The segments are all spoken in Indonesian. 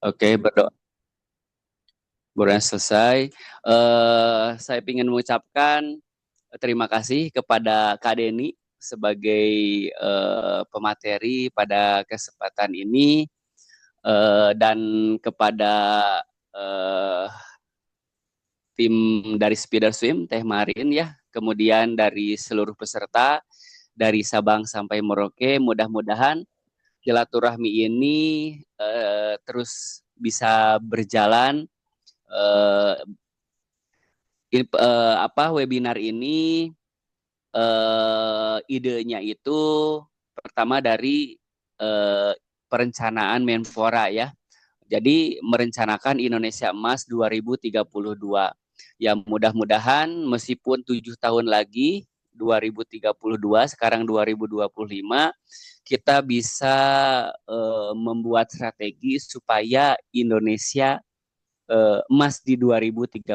Oke, berdoa selesai. Saya ingin mengucapkan terima kasih kepada Kak Deni sebagai pemateri pada kesempatan ini, dan kepada eh, tim dari Speeder Swim, Teh Marin ya, kemudian dari seluruh peserta dari Sabang sampai Merauke. Mudah-mudahan silaturahmi ini terus bisa berjalan. Eh, Webinar ini idenya itu pertama dari eh, perencanaan Menpora ya. Jadi merencanakan Indonesia Emas 2032. Ya mudah-mudahan meskipun 7 tahun lagi 2032, sekarang 2025, kita bisa membuat strategi supaya Indonesia emas di 2032.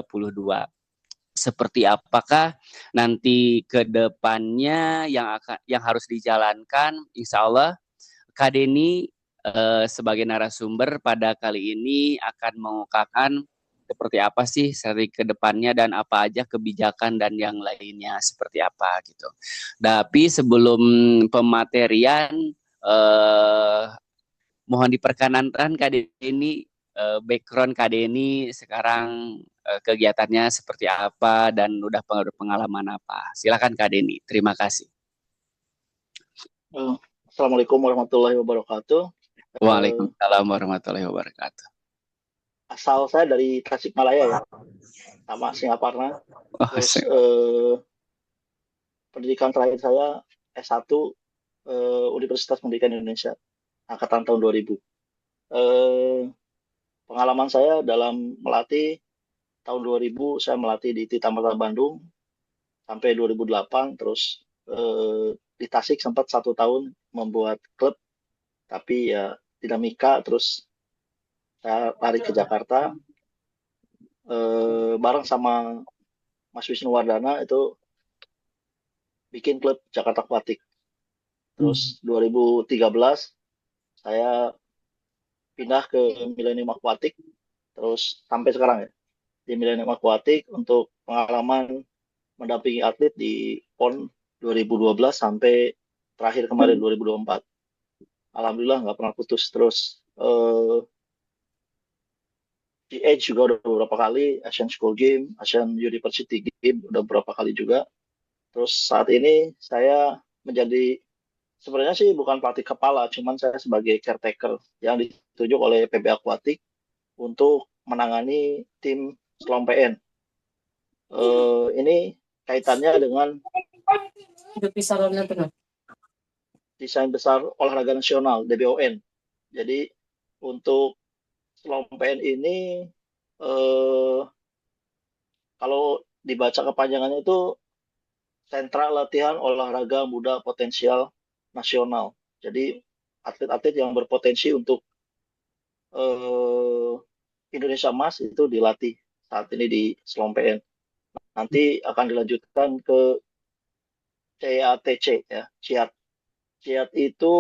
Seperti apakah nanti ke depannya yang harus dijalankan, insya Allah Kak Deni sebagai narasumber pada kali ini akan mengungkapkan seperti apa sih seri ke depannya dan apa aja kebijakan dan yang lainnya seperti apa gitu. Tapi sebelum pematerian, eh, mohon diperkenankan Kak Deni, background Kak Deni sekarang, kegiatannya seperti apa dan udah pengalaman apa. Silakan Kak Deni, terima kasih. Eh, Assalamualaikum warahmatullahi wabarakatuh. Eh, Waalaikumsalam warahmatullahi wabarakatuh. Asal saya dari Tasikmalaya ya, sama Singaparna. Oh, Terus pendidikan terakhir saya S1 Universitas Pendidikan Indonesia, angkatan tahun 2000. Eh, Pengalaman saya dalam melatih tahun 2000 saya melatih di Titamata Bandung sampai 2008, terus di Tasik sempat 1 tahun membuat klub, tapi ya dinamika, terus saya lari ke Jakarta bareng sama Mas Wisnu Wardana itu bikin klub Jakarta Aquatic. Terus 2013 saya pindah ke Millennium Aquatic, terus sampai sekarang ya di Millennium Aquatic untuk pengalaman mendampingi atlet di PON 2012 sampai terakhir kemarin 2024. Alhamdulillah nggak pernah putus. Terus di Edge juga udah beberapa kali, Asian School Game, Asian University Game udah beberapa kali juga. Terus saat ini saya menjadi, sebenarnya sih bukan pelatih kepala, cuman saya sebagai caretaker yang ditunjuk oleh PB Aquatic untuk menangani tim Selom PN. Ini kaitannya dengan desain besar olahraga nasional DBON. Jadi untuk Selom PN ini, eh, kalau dibaca kepanjangannya itu Sentra Latihan Olahraga Muda Potensial Nasional. Jadi atlet-atlet yang berpotensi untuk eh, Indonesia Emas itu dilatih saat ini di Selom PN. Nanti akan dilanjutkan ke CATC ya, CIAT. CIAT itu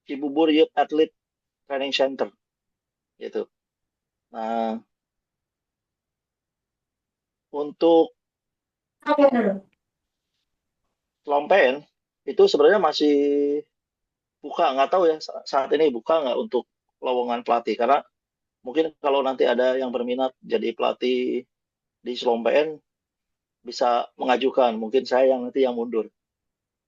Cibubur Youth Athlete Training Center gitu. Nah, untuk Selom PN itu sebenarnya masih buka, nggak tahu ya saat ini buka nggak untuk lowongan pelatih, karena mungkin kalau nanti ada yang berminat jadi pelatih di Selom PN bisa mengajukan, mungkin saya yang nanti yang mundur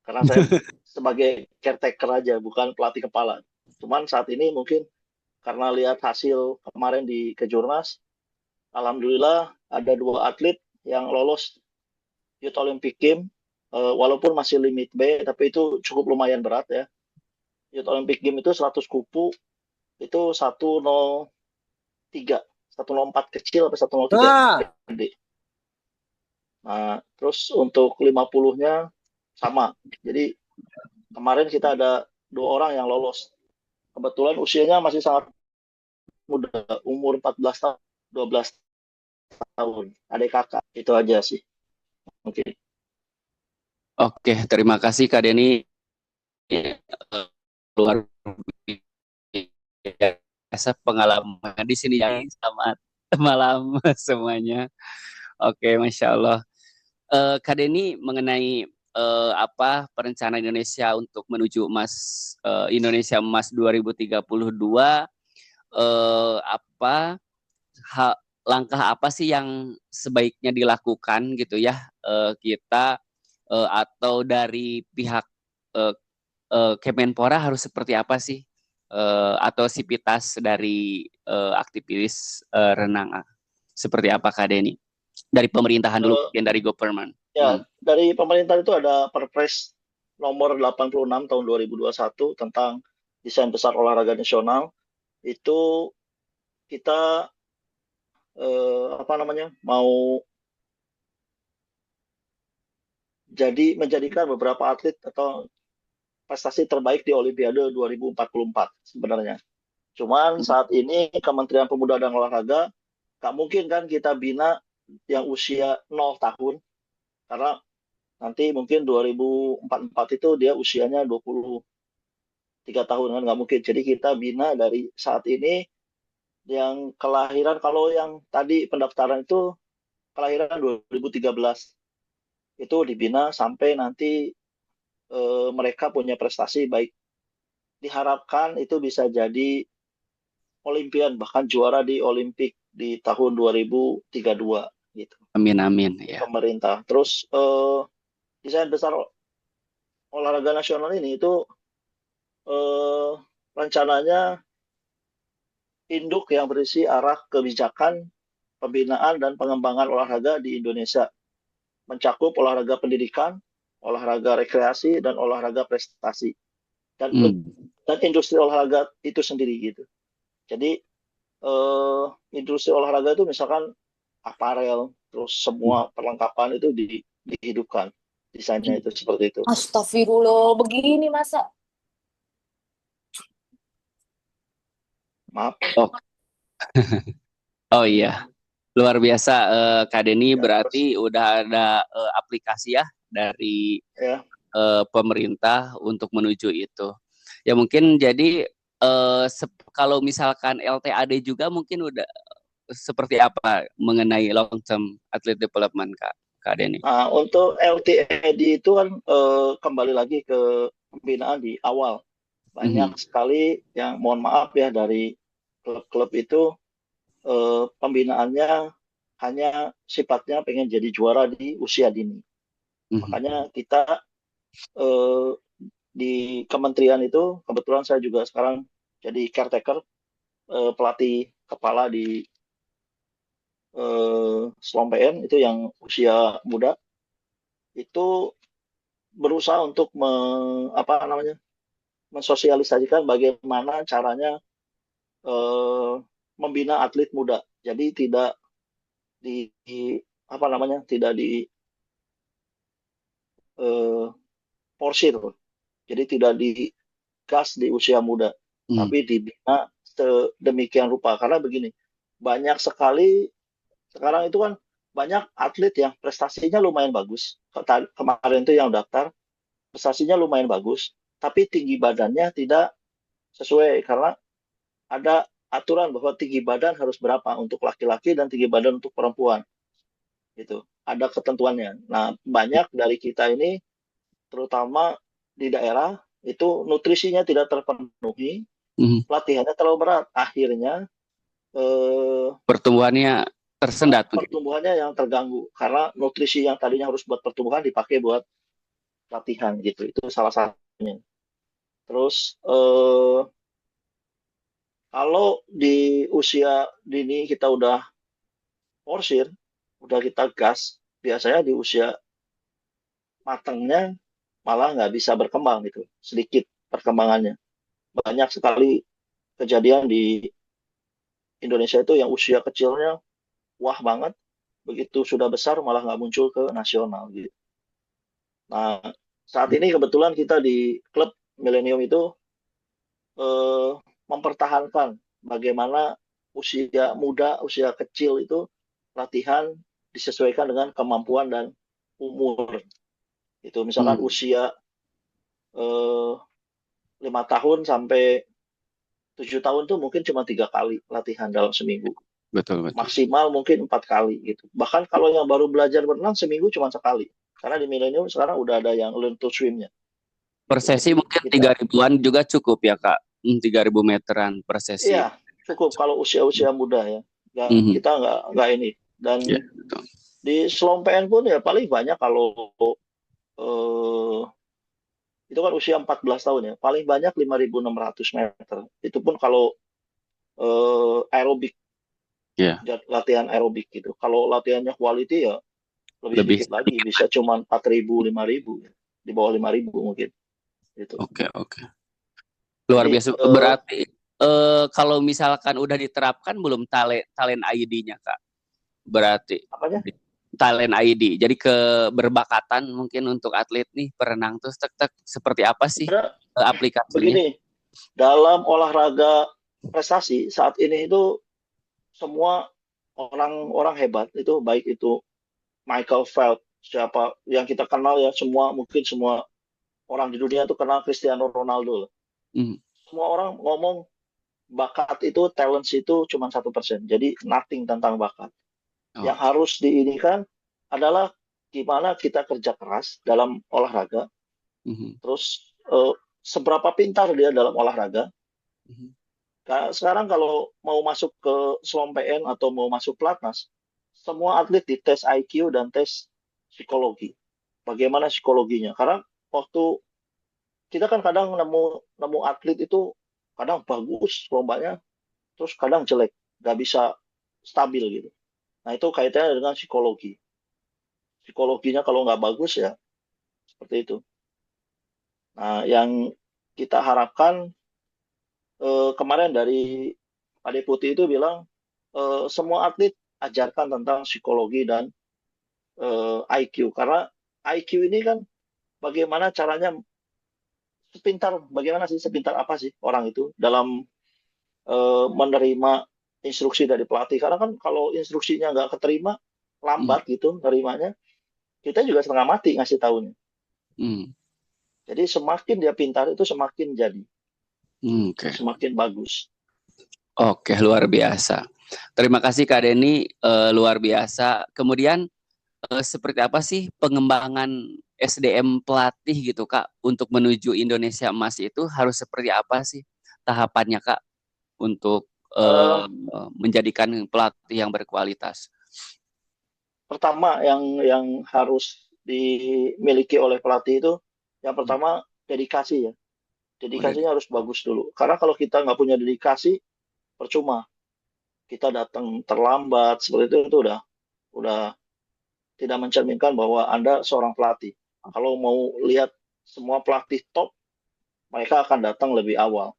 karena saya sebagai caretaker aja bukan pelatih kepala. Cuman saat ini mungkin karena lihat hasil kemarin di Kejurnas, alhamdulillah ada 2 atlet yang lolos Youth Olympic Game. Walaupun masih limit B tapi itu cukup lumayan berat ya. Youth Olympic Game itu 100 kupu itu 103, 104 kecil atau 103 Ah, gede. Nah, terus untuk 50-nya sama. Jadi kemarin kita ada 2 orang yang lolos. Kebetulan usianya masih sangat muda, umur 14 tahun, 12 tahun. Adik kakak, itu aja sih. Mungkin. Oke, terima kasih Kak Deni. Luar biasa biasa pengalaman di sini ya. Selamat malam semuanya. Oke, Masya Allah. Kak Denny, mengenai apa perencanaan Indonesia untuk menuju Indonesia Emas 2032, apa langkah apa sih yang sebaiknya dilakukan gitu ya, kita atau dari pihak eh, Kemenpora harus seperti apa sih, atau sivitas dari aktivis renang seperti apa Kak Denny? Dari pemerintahan dulu, Eh, mungkin dari government. ya, dari pemerintah itu ada Perpres nomor 86 tahun 2021 tentang desain besar olahraga nasional. Itu kita apa namanya mau menjadikan beberapa atlet atau prestasi terbaik di Olimpiade 2044 sebenarnya. Cuman saat ini Kementerian Pemuda dan Olahraga nggak mungkin kan kita bina yang usia 0 tahun, karena nanti mungkin 2044 itu dia usianya 23 tahun kan, nggak mungkin. Jadi kita bina dari saat ini yang kelahiran, kalau yang tadi pendaftaran itu kelahiran 2013, itu dibina sampai nanti mereka punya prestasi baik. Diharapkan itu bisa jadi Olimpian, bahkan juara di Olimpik di tahun 2032 gitu. Amin amin Ini ya. pemerintah. Terus desain besar olahraga nasional ini itu eh, rencananya induk yang berisi arah kebijakan, pembinaan dan pengembangan olahraga di Indonesia, mencakup olahraga pendidikan, olahraga rekreasi dan olahraga prestasi, dan Hmm. dan industri olahraga itu sendiri gitu. Jadi industri olahraga itu misalkan aparel, terus semua perlengkapan itu dihidupkan. Desainnya itu seperti itu. Astagfirullah, begini masa? Maaf. Oh, oh iya, luar biasa, Kak Denny, Ya, terus berarti udah ada aplikasi ya dari ya, pemerintah untuk menuju itu. Ya mungkin jadi kalau misalkan LTAD juga mungkin udah seperti apa mengenai long term athlete development Kak Denny? nah, untuk LTAD itu kan kembali lagi ke pembinaan di awal. Banyak Mhm, sekali yang mohon maaf ya dari klub-klub itu pembinaannya hanya sifatnya pengen jadi juara di usia dini. mhm, Makanya kita eh, di kementerian itu kebetulan saya juga sekarang jadi caretaker, pelatih kepala di Slom PN itu yang usia muda, itu berusaha untuk apa namanya mensosialisasikan bagaimana caranya eh, membina atlet muda. Jadi tidak apa namanya tidak di eh, porsir, jadi tidak digas di usia muda, mhm, tapi dibina sedemikian rupa. Karena begini, banyak sekali sekarang itu kan banyak atlet yang prestasinya lumayan bagus. Kemarin itu yang daftar prestasinya lumayan bagus, tapi tinggi badannya tidak sesuai, karena ada aturan bahwa tinggi badan harus berapa untuk laki-laki dan tinggi badan untuk perempuan. Gitu. Ada ketentuannya. Nah, banyak dari kita ini, terutama di daerah, itu nutrisinya tidak terpenuhi, mhm. latihannya terlalu berat. Akhirnya eh, Pertumbuhannya tersendat mungkin. pertumbuhannya yang terganggu karena nutrisi yang tadinya harus buat pertumbuhan dipakai buat latihan gitu. Itu salah satunya. Terus kalau di usia dini kita udah porsir, udah kita gas, biasanya di usia matangnya malah nggak bisa berkembang gitu, sedikit perkembangannya. Banyak sekali kejadian di Indonesia itu yang usia kecilnya wah banget, begitu sudah besar malah nggak muncul ke nasional gitu. Nah, saat ini kebetulan kita di klub Millennium itu eh, mempertahankan bagaimana usia muda, usia kecil itu latihan disesuaikan dengan kemampuan dan umur. Itu misalkan Hmm. usia eh, 5 tahun sampai 7 tahun tuh mungkin cuma 3 kali latihan dalam seminggu. Betul, betul. Maksimal mungkin 4 kali gitu. Bahkan kalau yang baru belajar berenang seminggu cuma sekali. Karena di milenium sekarang udah ada yang learn to swim-nya. Per Gitu. sesi mungkin Kita, 3 ribuan juga cukup ya Kak. 3.000 meteran per sesi. iya cukup kalau usia-usia muda ya. Mhm. Kita nggak ini. Dan Ya, betul. di Selompean pun ya paling banyak kalau eh, itu kan usia 14 tahun ya. Paling banyak 5.600 meter. Itu pun kalau aerobik, Ya, latihan aerobik gitu. Kalau latihannya quality ya lebih lebih sedikit lagi, sedikit. bisa cuma 4.000, 5.000, di bawah 5.000 mungkin gitu. Oke, oke. Luar Jadi biasa. Berarti kalau misalkan udah diterapkan belum talent talent ID-nya Kak? Berarti apanya? talent ID. Jadi keberbakatan mungkin untuk atlet nih perenang tuh tek tek seperti apa sih Sebenarnya aplikasinya? begini, dalam olahraga prestasi saat ini itu semua orang-orang hebat itu, baik itu Michael Phelps, siapa yang kita kenal ya, semua mungkin semua orang di dunia itu kenal Cristiano Ronaldo. Hmm. Semua orang ngomong bakat itu, talent itu cuma 1%. Jadi nothing tentang bakat. Yang Oke. harus diinikan adalah gimana kita kerja keras dalam olahraga. Mhm. Terus seberapa pintar dia dalam olahraga. Mhm. Sekarang kalau mau masuk ke Slom PN atau mau masuk pelatnas, semua atlet dites IQ dan tes psikologi. Bagaimana psikologinya? Karena waktu kita kan kadang nemu nemu atlet itu kadang bagus lombanya, terus kadang jelek, nggak bisa stabil gitu. Nah itu kaitannya dengan psikologi. Psikologinya kalau nggak bagus ya seperti itu. Nah yang kita harapkan, kemarin dari Pak Deputi itu bilang, semua atlet ajarkan tentang psikologi dan IQ, karena IQ ini kan bagaimana caranya, bagaimana sih, sepintar apa sih orang itu dalam menerima instruksi dari pelatih. Karena kan kalau instruksinya nggak keterima, Hmm. lambat gitu nerimanya, kita juga setengah mati ngasih tahunya. Hmm. Jadi semakin dia pintar itu semakin jadi, Oke. semakin bagus. Oke, luar biasa. Terima kasih Kak Denny, luar biasa. Kemudian seperti apa sih pengembangan SDM pelatih gitu Kak untuk menuju Indonesia Emas itu harus seperti apa sih tahapannya Kak untuk Eh, menjadikan pelatih yang berkualitas? Pertama yang harus dimiliki oleh pelatih itu, yang Hmm. pertama dedikasi ya. Oh, dari. Dedikasinya harus bagus dulu. Karena kalau kita nggak punya dedikasi, percuma. Kita datang terlambat seperti itu udah tidak mencerminkan bahwa Anda seorang pelatih. Kalau mau lihat semua pelatih top, mereka akan datang lebih awal,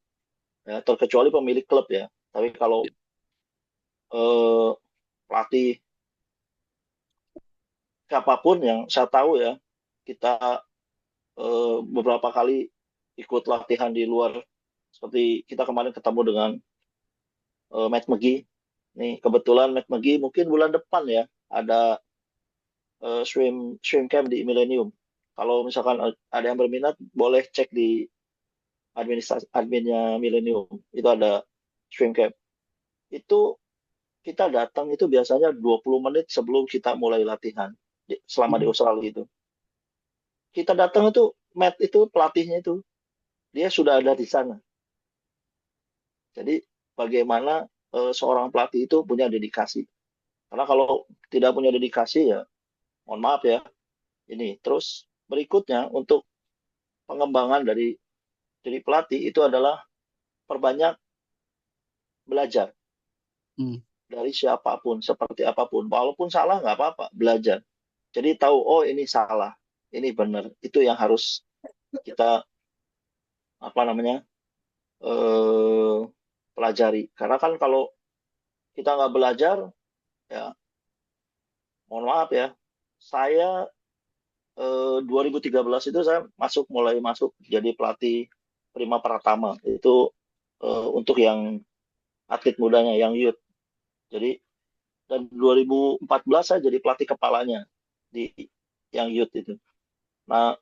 ya, terkecuali pemilik klub ya. Tapi kalau eh, pelatih siapapun yang saya tahu ya, kita beberapa kali ikut latihan di luar, seperti kita kemarin ketemu dengan Matt McGee. Nih kebetulan Matt McGee mungkin bulan depan ya ada swim camp di Millennium. Kalau misalkan ada yang berminat, boleh cek di administrasi adminnya Millennium. Itu ada swim camp. Itu kita datang itu biasanya 20 menit sebelum kita mulai latihan selama di Hmm. Australia itu. Kita datang itu, Matt itu pelatihnya itu, dia sudah ada di sana. Jadi bagaimana seorang pelatih itu punya dedikasi. Karena kalau tidak punya dedikasi ya, mohon maaf ya, ini. Terus berikutnya untuk pengembangan dari jadi pelatih itu adalah perbanyak belajar Hmm. dari siapapun, seperti apapun. Walaupun salah nggak apa-apa, belajar. Jadi tahu, oh ini salah, ini benar. Itu yang harus kita apa namanya eh, pelajari. Karena kan kalau kita nggak belajar, ya mohon maaf ya, saya 2013 itu saya mulai masuk jadi pelatih Prima Pratama itu, untuk yang atlet mudanya, yang youth. Jadi dan 2014 saya jadi pelatih kepalanya di yang youth itu. Nah,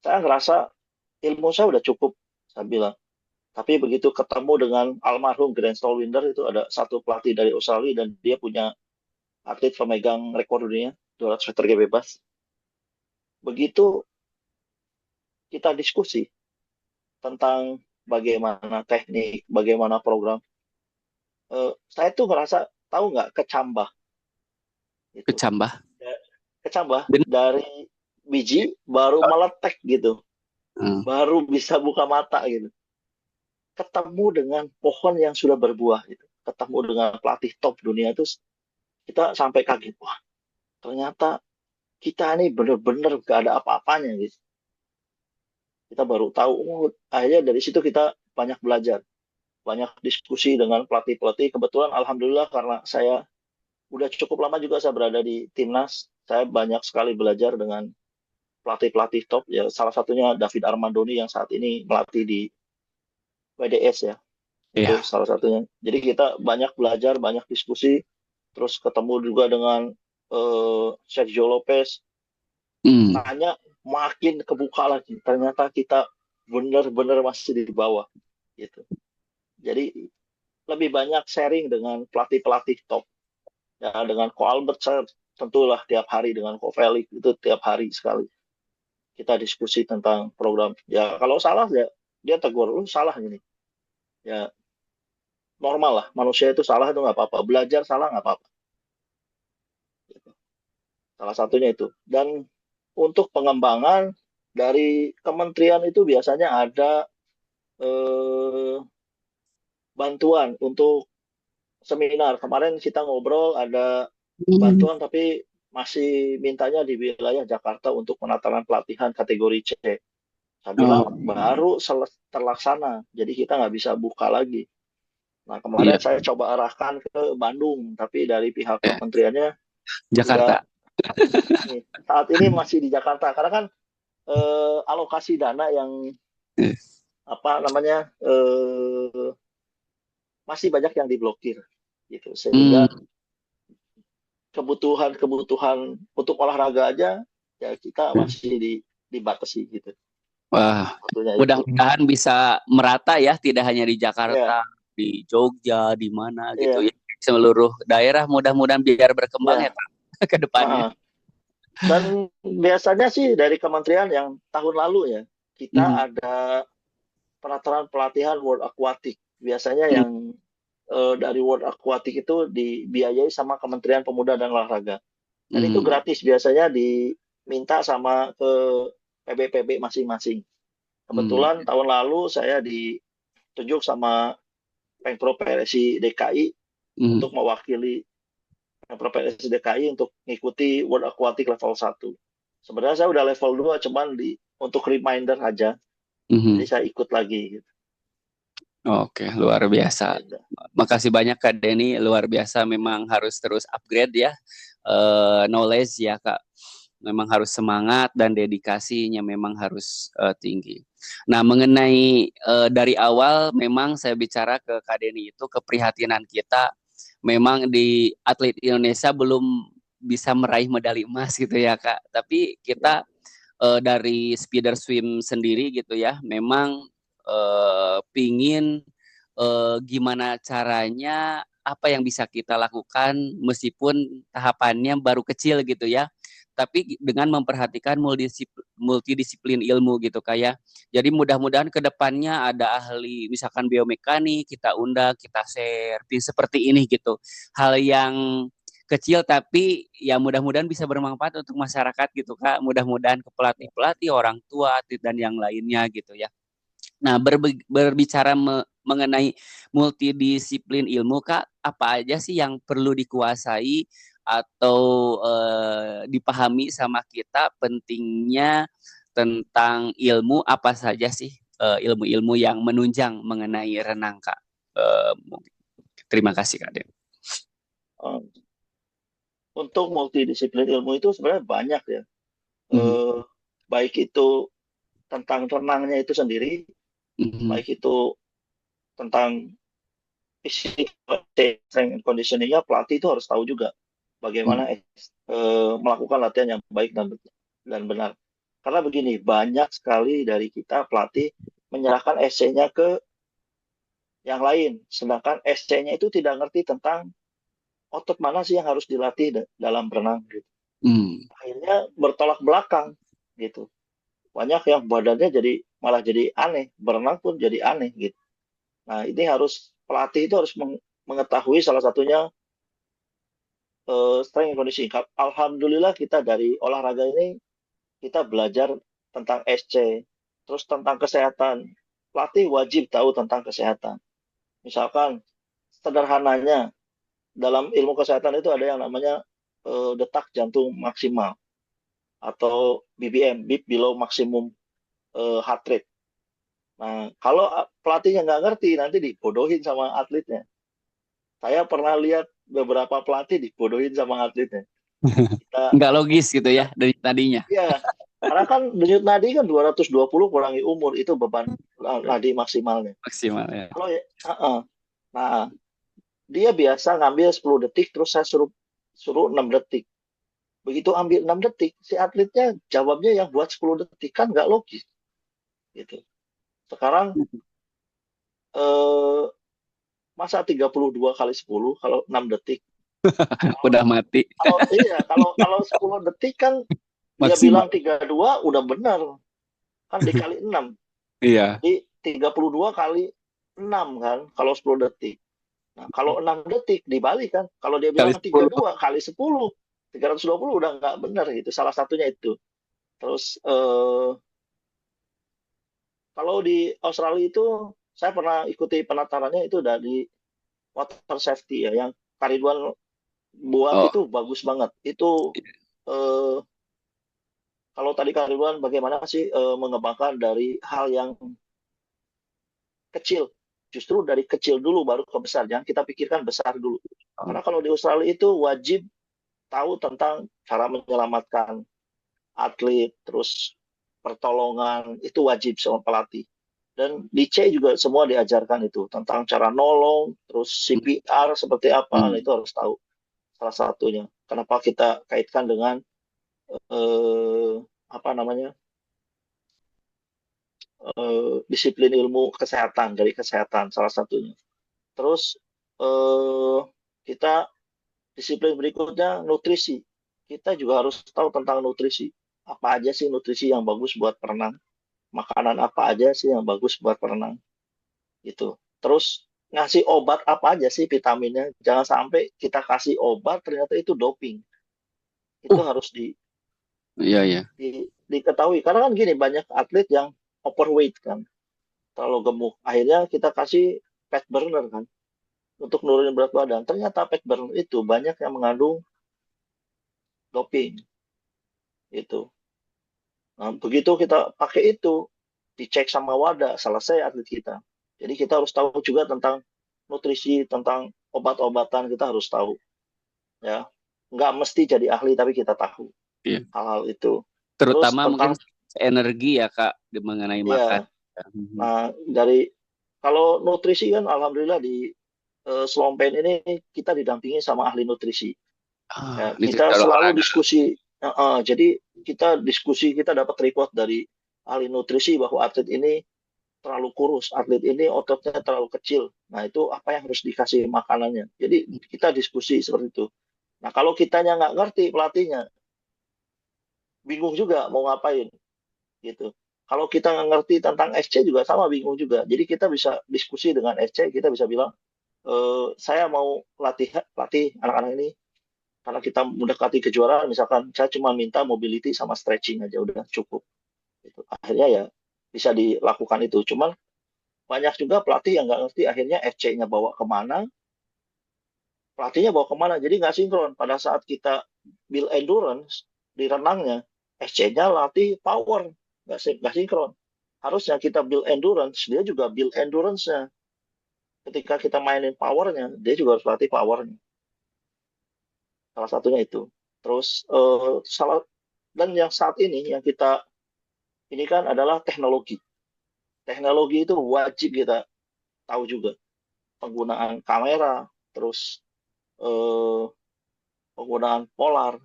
saya ngerasa ilmu saya udah cukup, saya bilang. Tapi begitu ketemu dengan almarhum Grant Stolwinder, itu ada satu pelatih dari Australia dan dia punya atlet pemegang rekor dunia 200 meter gaya bebas. Begitu kita diskusi tentang bagaimana teknik, bagaimana program, saya tuh merasa tahu nggak kecambah itu, Kecambah. kecambah Ben- dari biji baru meletek gitu, Hmm. baru bisa buka mata gitu. Ketemu dengan pohon yang sudah berbuah gitu, ketemu dengan pelatih top dunia itu kita sampai kaget, wah ternyata kita ini bener-bener gak ada apa-apanya gitu. Kita baru tahu, oh, akhirnya dari situ kita banyak belajar, banyak diskusi dengan pelatih-pelatih. Kebetulan alhamdulillah karena saya udah cukup lama juga saya berada di timnas, saya banyak sekali belajar dengan pelatih-pelatih top. Ya salah satunya David Armandoni yang saat ini melatih di WDS ya. Itu Iya. salah satunya. Jadi kita banyak belajar, banyak diskusi, terus ketemu juga dengan Sergio Lopez, Hmm. tanya makin kebuka lagi. Ternyata kita benar-benar masih di bawah gitu. Jadi lebih banyak sharing dengan pelatih-pelatih top. Ya dengan Ko Albert saya tentulah tiap hari, dengan Ko Felix itu tiap hari sekali. Kita diskusi tentang program. Ya kalau salah ya dia tegur lu salah gini. Ya normal lah, manusia itu salah itu nggak apa-apa. Belajar salah nggak apa-apa. Gitu. Salah satunya itu. Dan untuk pengembangan dari kementerian itu biasanya ada eh, bantuan untuk seminar. Kemarin kita ngobrol ada Hmm. bantuan tapi masih mintanya di wilayah Jakarta untuk penataran pelatihan kategori C. Saya bilang Oh, baru terlaksana, jadi kita nggak bisa buka lagi. Nah iya. kemarin saya coba arahkan ke Bandung, tapi dari pihak Ya. kementeriannya nggak, Jakarta. nih, saat ini masih di Jakarta karena kan alokasi dana yang Eh. apa namanya masih banyak yang diblokir gitu, Hmm. sehingga kebutuhan-kebutuhan untuk olahraga aja ya kita masih dibatasi gitu. Wah, Waktunya itu. mudah-mudahan bisa merata ya, tidak hanya di Ya, Jakarta, di Jogja, di mana gitu iya, ya, seluruh daerah mudah-mudahan biar berkembang ya ya. Kak, ke depannya. Nah, dan biasanya sih dari kementerian yang tahun lalu ya, Hmm. kita ada peraturan pelatihan World Aquatic. Biasanya Hmm. yang dari World Aquatic itu dibiayai sama Kementerian Pemuda dan Olahraga. Dan itu Hmm. gratis, biasanya diminta sama ke PB-PB masing-masing. Hmm. Kebetulan tahun lalu saya ditunjuk sama Pemprov PSI DKI Hmm. untuk mewakili Pemprov PSI DKI untuk mengikuti World Aquatic level 1. Sebenarnya saya udah level 2, cuman untuk reminder aja. Hmm. Jadi saya ikut lagi gitu. Oke, luar biasa. Gitu. Makasih banyak Kak Denny, luar biasa, memang harus terus upgrade ya, knowledge ya Kak. Memang harus semangat dan dedikasinya memang harus tinggi. Nah, mengenai dari awal memang saya bicara ke Kak Denny itu keprihatinan kita memang di atlet Indonesia belum bisa meraih medali emas gitu ya Kak. Tapi Ya. kita dari speeder swim sendiri gitu ya, memang pingin gimana caranya, apa yang bisa kita lakukan meskipun tahapannya baru kecil gitu ya, tapi dengan memperhatikan multidisiplin ilmu gitu kayak. Jadi mudah-mudahan ke depannya ada ahli misalkan biomekanik, kita undang, kita share seperti ini gitu. Hal yang kecil tapi ya mudah-mudahan bisa bermanfaat untuk masyarakat gitu Kak. Mudah-mudahan ke pelatih-pelatih, orang tua, atlet dan yang lainnya gitu ya. Nah, berbicara mengenai multidisiplin ilmu, Kak, apa aja sih yang perlu dikuasai atau dipahami sama kita pentingnya tentang ilmu apa saja sih ilmu-ilmu yang menunjang mengenai renang, Kak? Terima kasih, Kak Den. Um, untuk multidisiplin ilmu itu sebenarnya banyak ya. Mhm. Eh, baik itu tentang renangnya itu sendiri, Mhm. baik itu tentang fisik, strength and conditioningnya, pelatih itu harus tahu juga Mhm. bagaimana melakukan latihan yang baik dan benar. Karena begini, banyak sekali dari kita pelatih menyerahkan esainya ke yang lain. Sedangkan SC-nya itu tidak ngerti tentang otot mana sih yang harus dilatih dalam berenang gitu. Hmm. Akhirnya bertolak belakang gitu. Banyak yang badannya jadi malah jadi aneh, berenang pun jadi aneh gitu. Nah, ini harus pelatih itu harus mengetahui salah satunya strength and conditioning. Alhamdulillah kita dari olahraga ini kita belajar tentang SC, terus tentang kesehatan. Pelatih wajib tahu tentang kesehatan. Misalkan sederhananya dalam ilmu kesehatan itu ada yang namanya detak jantung maksimal atau BBM, beat below maximum heart rate. Nah, kalau pelatihnya nggak ngerti, nanti dibodohin sama atletnya. Saya pernah lihat beberapa pelatih dibodohin sama atletnya. Kita, Nggak logis gitu kita ya dari tadinya. ya, karena kan denyut nadi kan 220 kurangi umur, itu beban nadi maksimalnya. Maksimal ya. Kalau ya, nah, dia biasa ngambil 10 detik, terus saya suruh 6 detik. Begitu ambil 6 detik, si atletnya jawabnya yang buat 10 detik, kan nggak logis. Gitu. Sekarang eh, masa 32 kali 10 kalau 6 detik. Kalau Udah mati kalau iya, kalau 10 detik kan dia maksimal. bilang 32 udah benar. Kan dikali 6. Iya. Jadi 32 kali 6 kan kalau 10 detik. Nah, kalau 6 detik dibalik kan. Kalau dia Kali bilang 10. 32 kali 10, 320 udah nggak benar gitu. Salah satunya itu. Terus kalau di Australia itu saya pernah ikuti penatarannya itu dari water safety ya, yang Kariduan buat Oh, itu bagus banget. Itu eh, kalau tadi Kariduan bagaimana sih mengembangkan dari hal yang kecil. Justru dari kecil dulu baru ke besar. Jangan kita pikirkan besar dulu. Karena kalau di Australia itu wajib tahu tentang cara menyelamatkan atlet, terus pertolongan, itu wajib sama pelatih. Dan di C juga semua diajarkan itu tentang cara nolong, terus CPR seperti apa, nah, hmm. itu harus tahu salah satunya. Kenapa kita kaitkan dengan eh, apa namanya disiplin ilmu kesehatan, dari kesehatan salah satunya. Terus eh, kita disiplin berikutnya nutrisi. Kita juga harus tahu tentang nutrisi. Apa aja sih nutrisi yang bagus buat perenang? Makanan apa aja sih yang bagus buat perenang? Gitu. Terus ngasih obat apa aja sih vitaminnya? Jangan sampai kita kasih obat ternyata itu doping. Itu Uh, harus iya iya. diketahui. Karena kan gini, banyak atlet yang overweight kan, terlalu gemuk. Akhirnya kita kasih fat burner kan untuk nurunin berat badan. Ternyata fat burner itu banyak yang mengandung doping itu. Nah, begitu kita pakai itu, dicek sama WADA, selesai atlet kita. Jadi kita harus tahu juga tentang nutrisi, tentang obat-obatan, kita harus tahu. Ya, nggak mesti jadi ahli, tapi kita tahu Iya. hal-hal itu. Terus Terutama mungkin tentang, energi ya Kak mengenai makan. ya, nah dari kalau nutrisi kan, alhamdulillah di Slompen ini kita didampingi sama ahli nutrisi. Ya, Ini kita kalau selalu olahraga. diskusi. Jadi kita diskusi, kita dapat report dari ahli nutrisi bahwa atlet ini terlalu kurus, atlet ini ototnya terlalu kecil. Nah, itu apa yang harus dikasih makanannya. Jadi kita diskusi seperti itu. Nah, kalau kitanya nggak ngerti, pelatihnya bingung juga mau ngapain gitu. Kalau kita nggak ngerti tentang SC juga sama, bingung juga. Jadi kita bisa diskusi dengan SC, kita bisa bilang, saya mau latih anak-anak ini karena kita mendekati kejuaraan, misalkan saya cuma minta mobility sama stretching aja udah cukup. Gitu. Akhirnya ya bisa dilakukan itu. Cuman banyak juga pelatih yang nggak ngerti, akhirnya FC-nya bawa kemana, pelatihnya bawa kemana, jadi nggak sinkron. Pada saat kita build endurance di renangnya, FC-nya latih power, nggak sinkron. Harusnya kita build endurance, dia juga build endurance-nya. Ketika kita mainin powernya, dia juga harus latih powernya. Salah satunya itu. Terus dan yang saat ini yang kita ini kan adalah teknologi. Teknologi itu wajib kita tahu juga. Penggunaan kamera, terus eh, penggunaan polar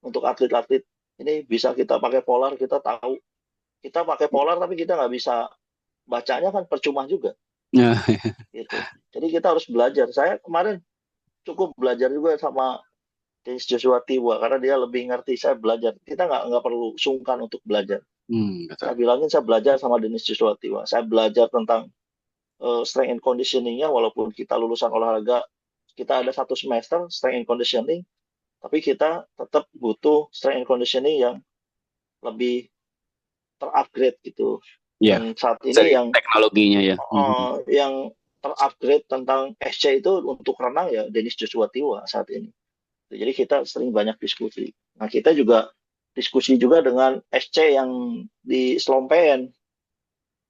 untuk atlet-atlet. Ini bisa kita pakai polar, kita tahu. Kita pakai polar tapi kita nggak bisa bacanya kan percuma juga. Nah, gitu. Jadi kita harus belajar. Saya kemarin cukup belajar juga sama Dennis Joshua Tiwa karena dia lebih ngerti. Saya belajar. Kita nggak perlu sungkan untuk belajar. betul. Saya bilangin saya belajar sama Dennis Joshua Tiwa. Saya belajar tentang strength and conditioning-nya walaupun kita lulusan olahraga, kita ada satu semester strength and conditioning, tapi kita tetap butuh strength and conditioning yang lebih terupgrade gitu. Ya, Dan saat ini segi teknologinya ya. yang terupgrade tentang SC itu untuk renang ya Dennis Joshua Tiwa saat ini. Jadi kita sering banyak diskusi. Nah, kita juga diskusi juga dengan SC yang di Slompen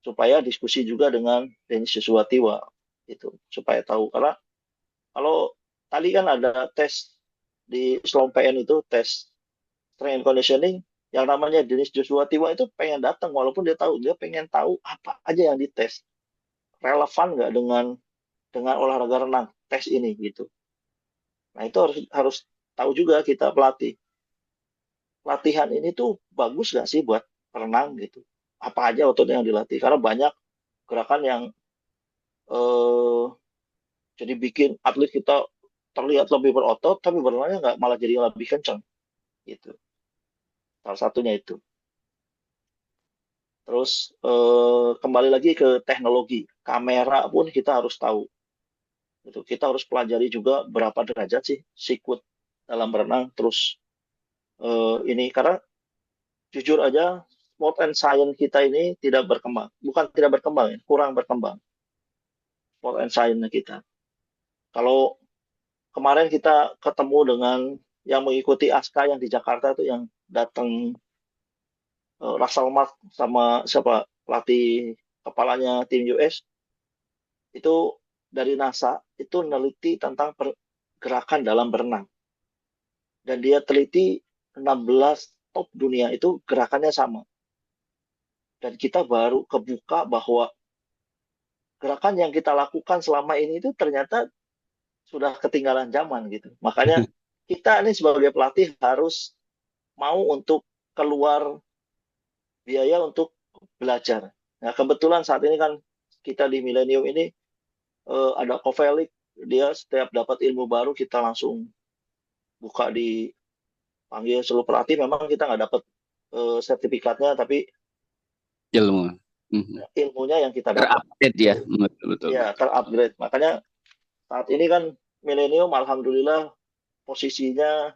supaya diskusi juga dengan Dennis Joshua Tiwa itu supaya tahu karena kalau tadi kan ada tes di Slompen itu tes strength and conditioning yang namanya Dennis Joshua Tiwa itu pengen datang walaupun dia pengen tahu apa aja yang dites relevan nggak dengan olahraga renang tes ini gitu. Nah itu harus harus tahu juga kita pelatih latihan ini tuh bagus nggak sih buat renang gitu. Apa aja otot yang dilatih karena banyak gerakan yang eh, jadi bikin atlet kita terlihat lebih berotot tapi berenangnya nggak malah jadi lebih kencang gitu. Salah satunya itu. Terus kembali lagi ke teknologi kamera pun kita harus tahu. Itu kita harus pelajari juga berapa derajat sih sikut dalam berenang. Terus ini karena jujur aja sport and science kita ini tidak berkembang. Bukan tidak berkembang ya, kurang berkembang sport and science kita. Kalau kemarin kita ketemu dengan yang mengikuti ASKA yang di Jakarta itu yang datang Russell Mark sama siapa pelatih kepalanya tim US itu dari NASA itu meneliti tentang pergerakan dalam berenang dan dia teliti 16 top dunia itu gerakannya sama dan kita baru kebuka bahwa gerakan yang kita lakukan selama ini itu ternyata sudah ketinggalan zaman gitu. Makanya kita ini sebagai pelatih harus mau untuk keluar biaya untuk belajar. Nah, kebetulan saat ini kan kita di Millennium ini ada Kovelik, dia setiap dapat ilmu baru kita langsung buka di panggil seluruh pelatih. Memang kita nggak dapat sertifikatnya, tapi Ilmu. Mhm. ilmunya yang kita dapat. Terupdate ya, betul betul Ya, betul. terupgrade. Makanya saat ini kan Millennium, alhamdulillah posisinya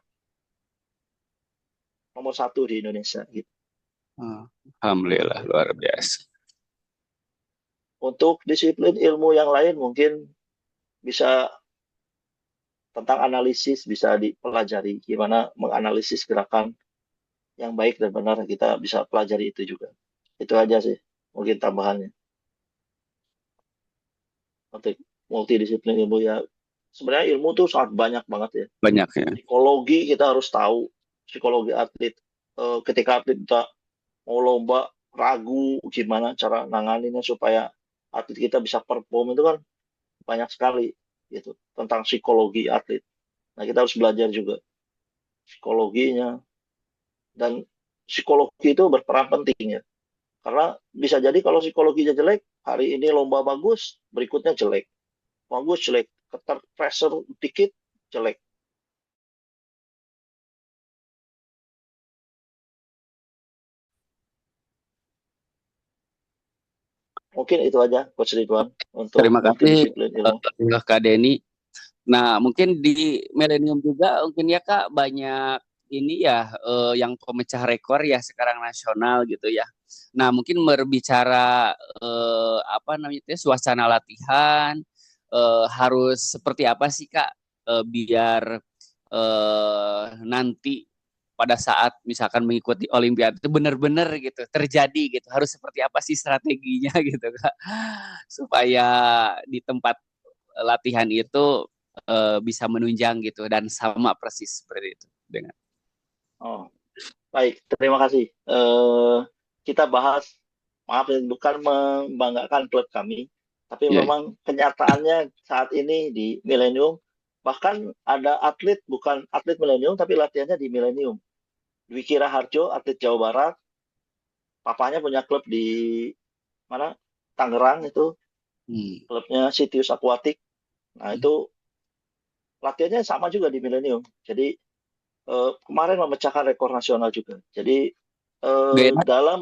nomor satu di Indonesia. Gitu. Alhamdulillah luar biasa. Untuk disiplin ilmu yang lain mungkin bisa tentang analisis bisa dipelajari gimana menganalisis gerakan yang baik dan benar kita bisa pelajari itu juga. Itu aja sih mungkin tambahannya untuk multidisiplin ilmu ya. Sebenarnya ilmu tuh sangat banyak banget ya. Banyak ya. Psikologi kita harus tahu psikologi atlet. Ketika atlet kita mau lomba ragu gimana cara nanganinnya supaya atlet kita bisa perform itu kan banyak sekali gitu tentang psikologi atlet. Nah kita harus belajar juga psikologinya dan psikologi itu berperan penting ya. Karena bisa jadi kalau psikologinya jelek, hari ini lomba bagus, berikutnya jelek. Bagus, jelek. Pressure dikit, jelek. Mungkin itu aja, Coach Ridwan, untuk Terima kasih multidisiplin ilmu. Kak Denny. Nah, mungkin di Millennium juga mungkin ya Kak banyak ini ya yang pemecah rekor ya sekarang nasional gitu ya. Nah, mungkin berbicara apa namanya itu ya, suasana latihan harus seperti apa sih Kak biar nanti pada saat misalkan mengikuti Olimpiade itu benar-benar gitu terjadi gitu harus seperti apa sih strateginya gitu Kak supaya di tempat latihan itu bisa menunjang gitu dan sama persis seperti itu dengan Oh, baik, terima kasih. Kita bahas, maaf ya, bukan membanggakan klub kami, tapi ya. memang kenyataannya saat ini di Millennium, bahkan ada atlet, bukan atlet Millennium, tapi latihannya di Millennium. Dwiki Raharjo, atlet Jawa Barat, papanya punya klub di mana? Tangerang itu. Hmm. klubnya Citius Aquatic. Nah, itu latihannya sama juga di Millennium. Jadi kemarin memecahkan rekor nasional juga. Jadi Gaya. dalam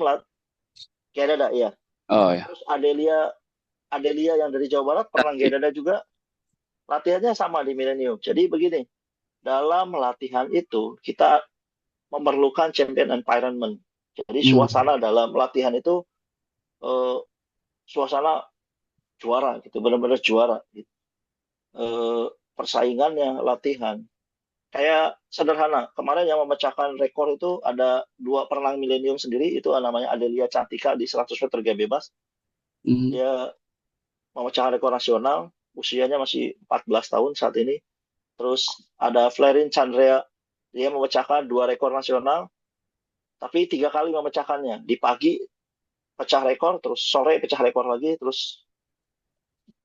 Canada ya. Oh ya. Terus Adelia Adelia yang dari Jawa Barat pernah Canada juga latihannya sama di Millennium. Jadi begini, dalam latihan itu kita memerlukan champion environment. Jadi Hmm. suasana dalam latihan itu eh, suasana juara gitu, benar-benar juara. Gitu. Persaingannya latihan kayak sederhana. Kemarin yang memecahkan rekor itu ada dua perenang milenium sendiri, itu namanya Adelia Cantika di 100 meter gaya bebas. Hmm. Dia memecahkan rekor nasional, usianya masih 14 tahun saat ini. Terus ada Flerin Chandrea, dia memecahkan dua rekor nasional, tapi tiga kali memecahkannya. Di pagi pecah rekor, terus sore pecah rekor lagi, terus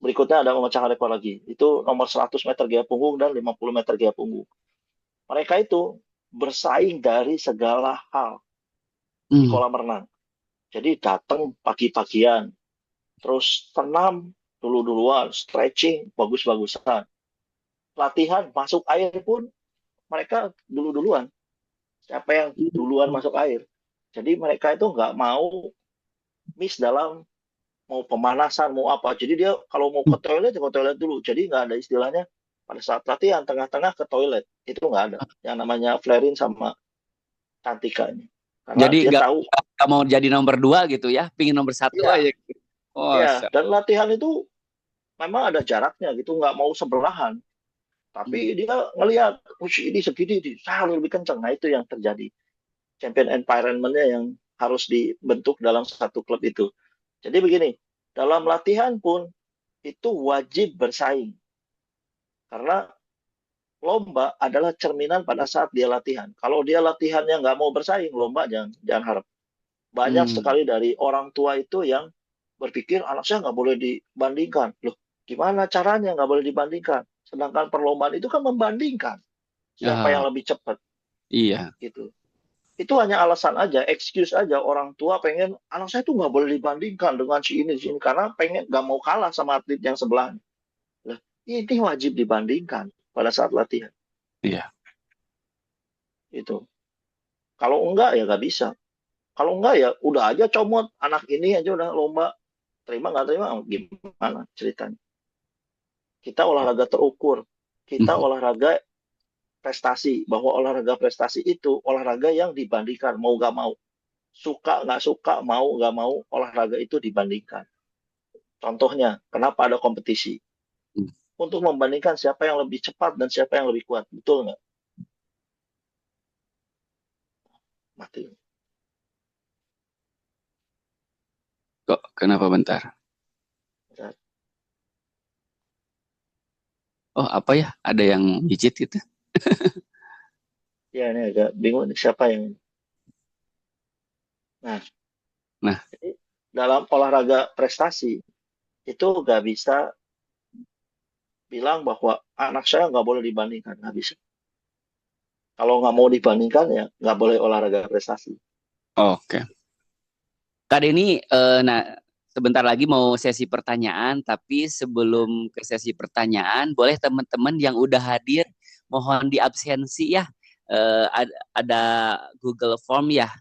berikutnya ada memecahkan rekor lagi. Itu nomor 100 meter gaya punggung dan 50 meter gaya punggung. Mereka itu bersaing dari segala hal di Hmm. kolam renang. Jadi datang pagi-pagian, terus senam dulu-duluan, stretching bagus-bagusan. Latihan masuk air pun mereka dulu-duluan. Siapa yang duluan masuk air? Jadi mereka itu nggak mau miss dalam mau pemanasan, mau apa. Jadi dia kalau mau ke toilet, ya ke toilet dulu. Jadi nggak ada istilahnya pada saat latihan tengah-tengah ke toilet. Itu nggak ada. Yang namanya Flerin sama Cantika ini. Karena Jadi dia tahu, nggak mau jadi nomor 2 gitu ya, pingin nomor 1 ya, aja. Oh, ya. Dan latihan itu memang ada jaraknya gitu, nggak mau sebelahan. hmm. Tapi dia ngelihat, ini segini, saya harus lebih kencang. Nah, itu yang terjadi. Champion environment-nya yang harus dibentuk dalam satu klub itu. Jadi begini, dalam latihan pun itu wajib bersaing. Karena lomba adalah cerminan pada saat dia latihan. Kalau dia latihannya nggak mau bersaing, lomba jangan harap. Banyak Hmm. sekali dari orang tua itu yang berpikir anak saya nggak boleh dibandingkan. Loh, gimana caranya nggak boleh dibandingkan? Sedangkan perlombaan itu kan membandingkan siapa Ah, yang lebih cepat iya. gitu. Itu hanya alasan aja, excuse aja orang tua pengen anak saya tuh nggak boleh dibandingkan dengan si ini, si ini karena pengen nggak mau kalah sama atlet yang sebelahnya. Lah, ini wajib dibandingkan pada saat latihan Iya. itu. Kalau enggak ya nggak bisa. Kalau enggak ya udah aja comot anak ini aja udah lomba terima nggak terima gimana ceritanya. Kita olahraga terukur, kita Hmm. olahraga prestasi, bahwa olahraga prestasi itu olahraga yang dibandingkan mau nggak mau, suka nggak suka, mau nggak mau, olahraga itu dibandingkan. Contohnya kenapa ada kompetisi untuk membandingkan siapa yang lebih cepat dan siapa yang lebih kuat, betul nggak? Mati. Kok kenapa bentar? Oh, apa ya? Ada yang pijit gitu. Ya ini agak bingung nih, siapa yang nah Nah, jadi dalam olahraga prestasi itu nggak bisa bilang bahwa anak saya nggak boleh dibandingkan, nggak bisa. Kalau nggak mau dibandingkan ya nggak boleh olahraga prestasi. oke. Kak Denny, nah sebentar lagi mau sesi pertanyaan, tapi sebelum ke sesi pertanyaan, boleh teman-teman yang udah hadir mohon diabsensi ya. Ada Google Form ya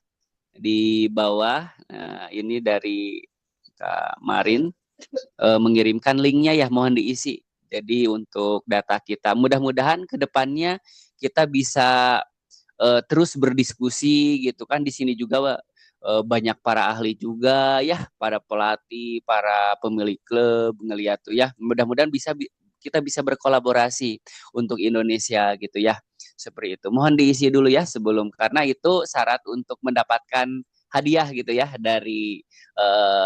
di bawah. Nah, ini dari Kak Marin mengirimkan linknya ya, mohon diisi. Jadi untuk data kita, mudah-mudahan ke depannya kita bisa terus berdiskusi gitu kan. Di sini juga banyak para ahli juga ya, para pelatih, para pemilik klub ngeliat tuh ya. Mudah-mudahan kita bisa berkolaborasi untuk Indonesia gitu ya. Seperti itu. Mohon diisi dulu ya sebelum, karena itu syarat untuk mendapatkan hadiah gitu ya dari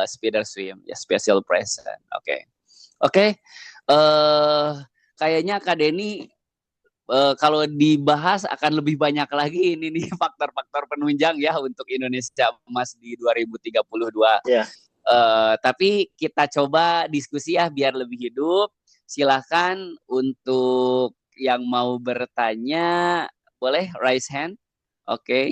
Speeder Swim ya, special present. Oke. Oke. Kayaknya Kak Denny kalau dibahas akan lebih banyak lagi ini nih faktor-faktor penunjang ya untuk Indonesia emas di 2032. Ya, Tapi kita coba diskusi ya biar lebih hidup. Silahkan untuk yang mau bertanya, boleh raise hand. Oke. Okay.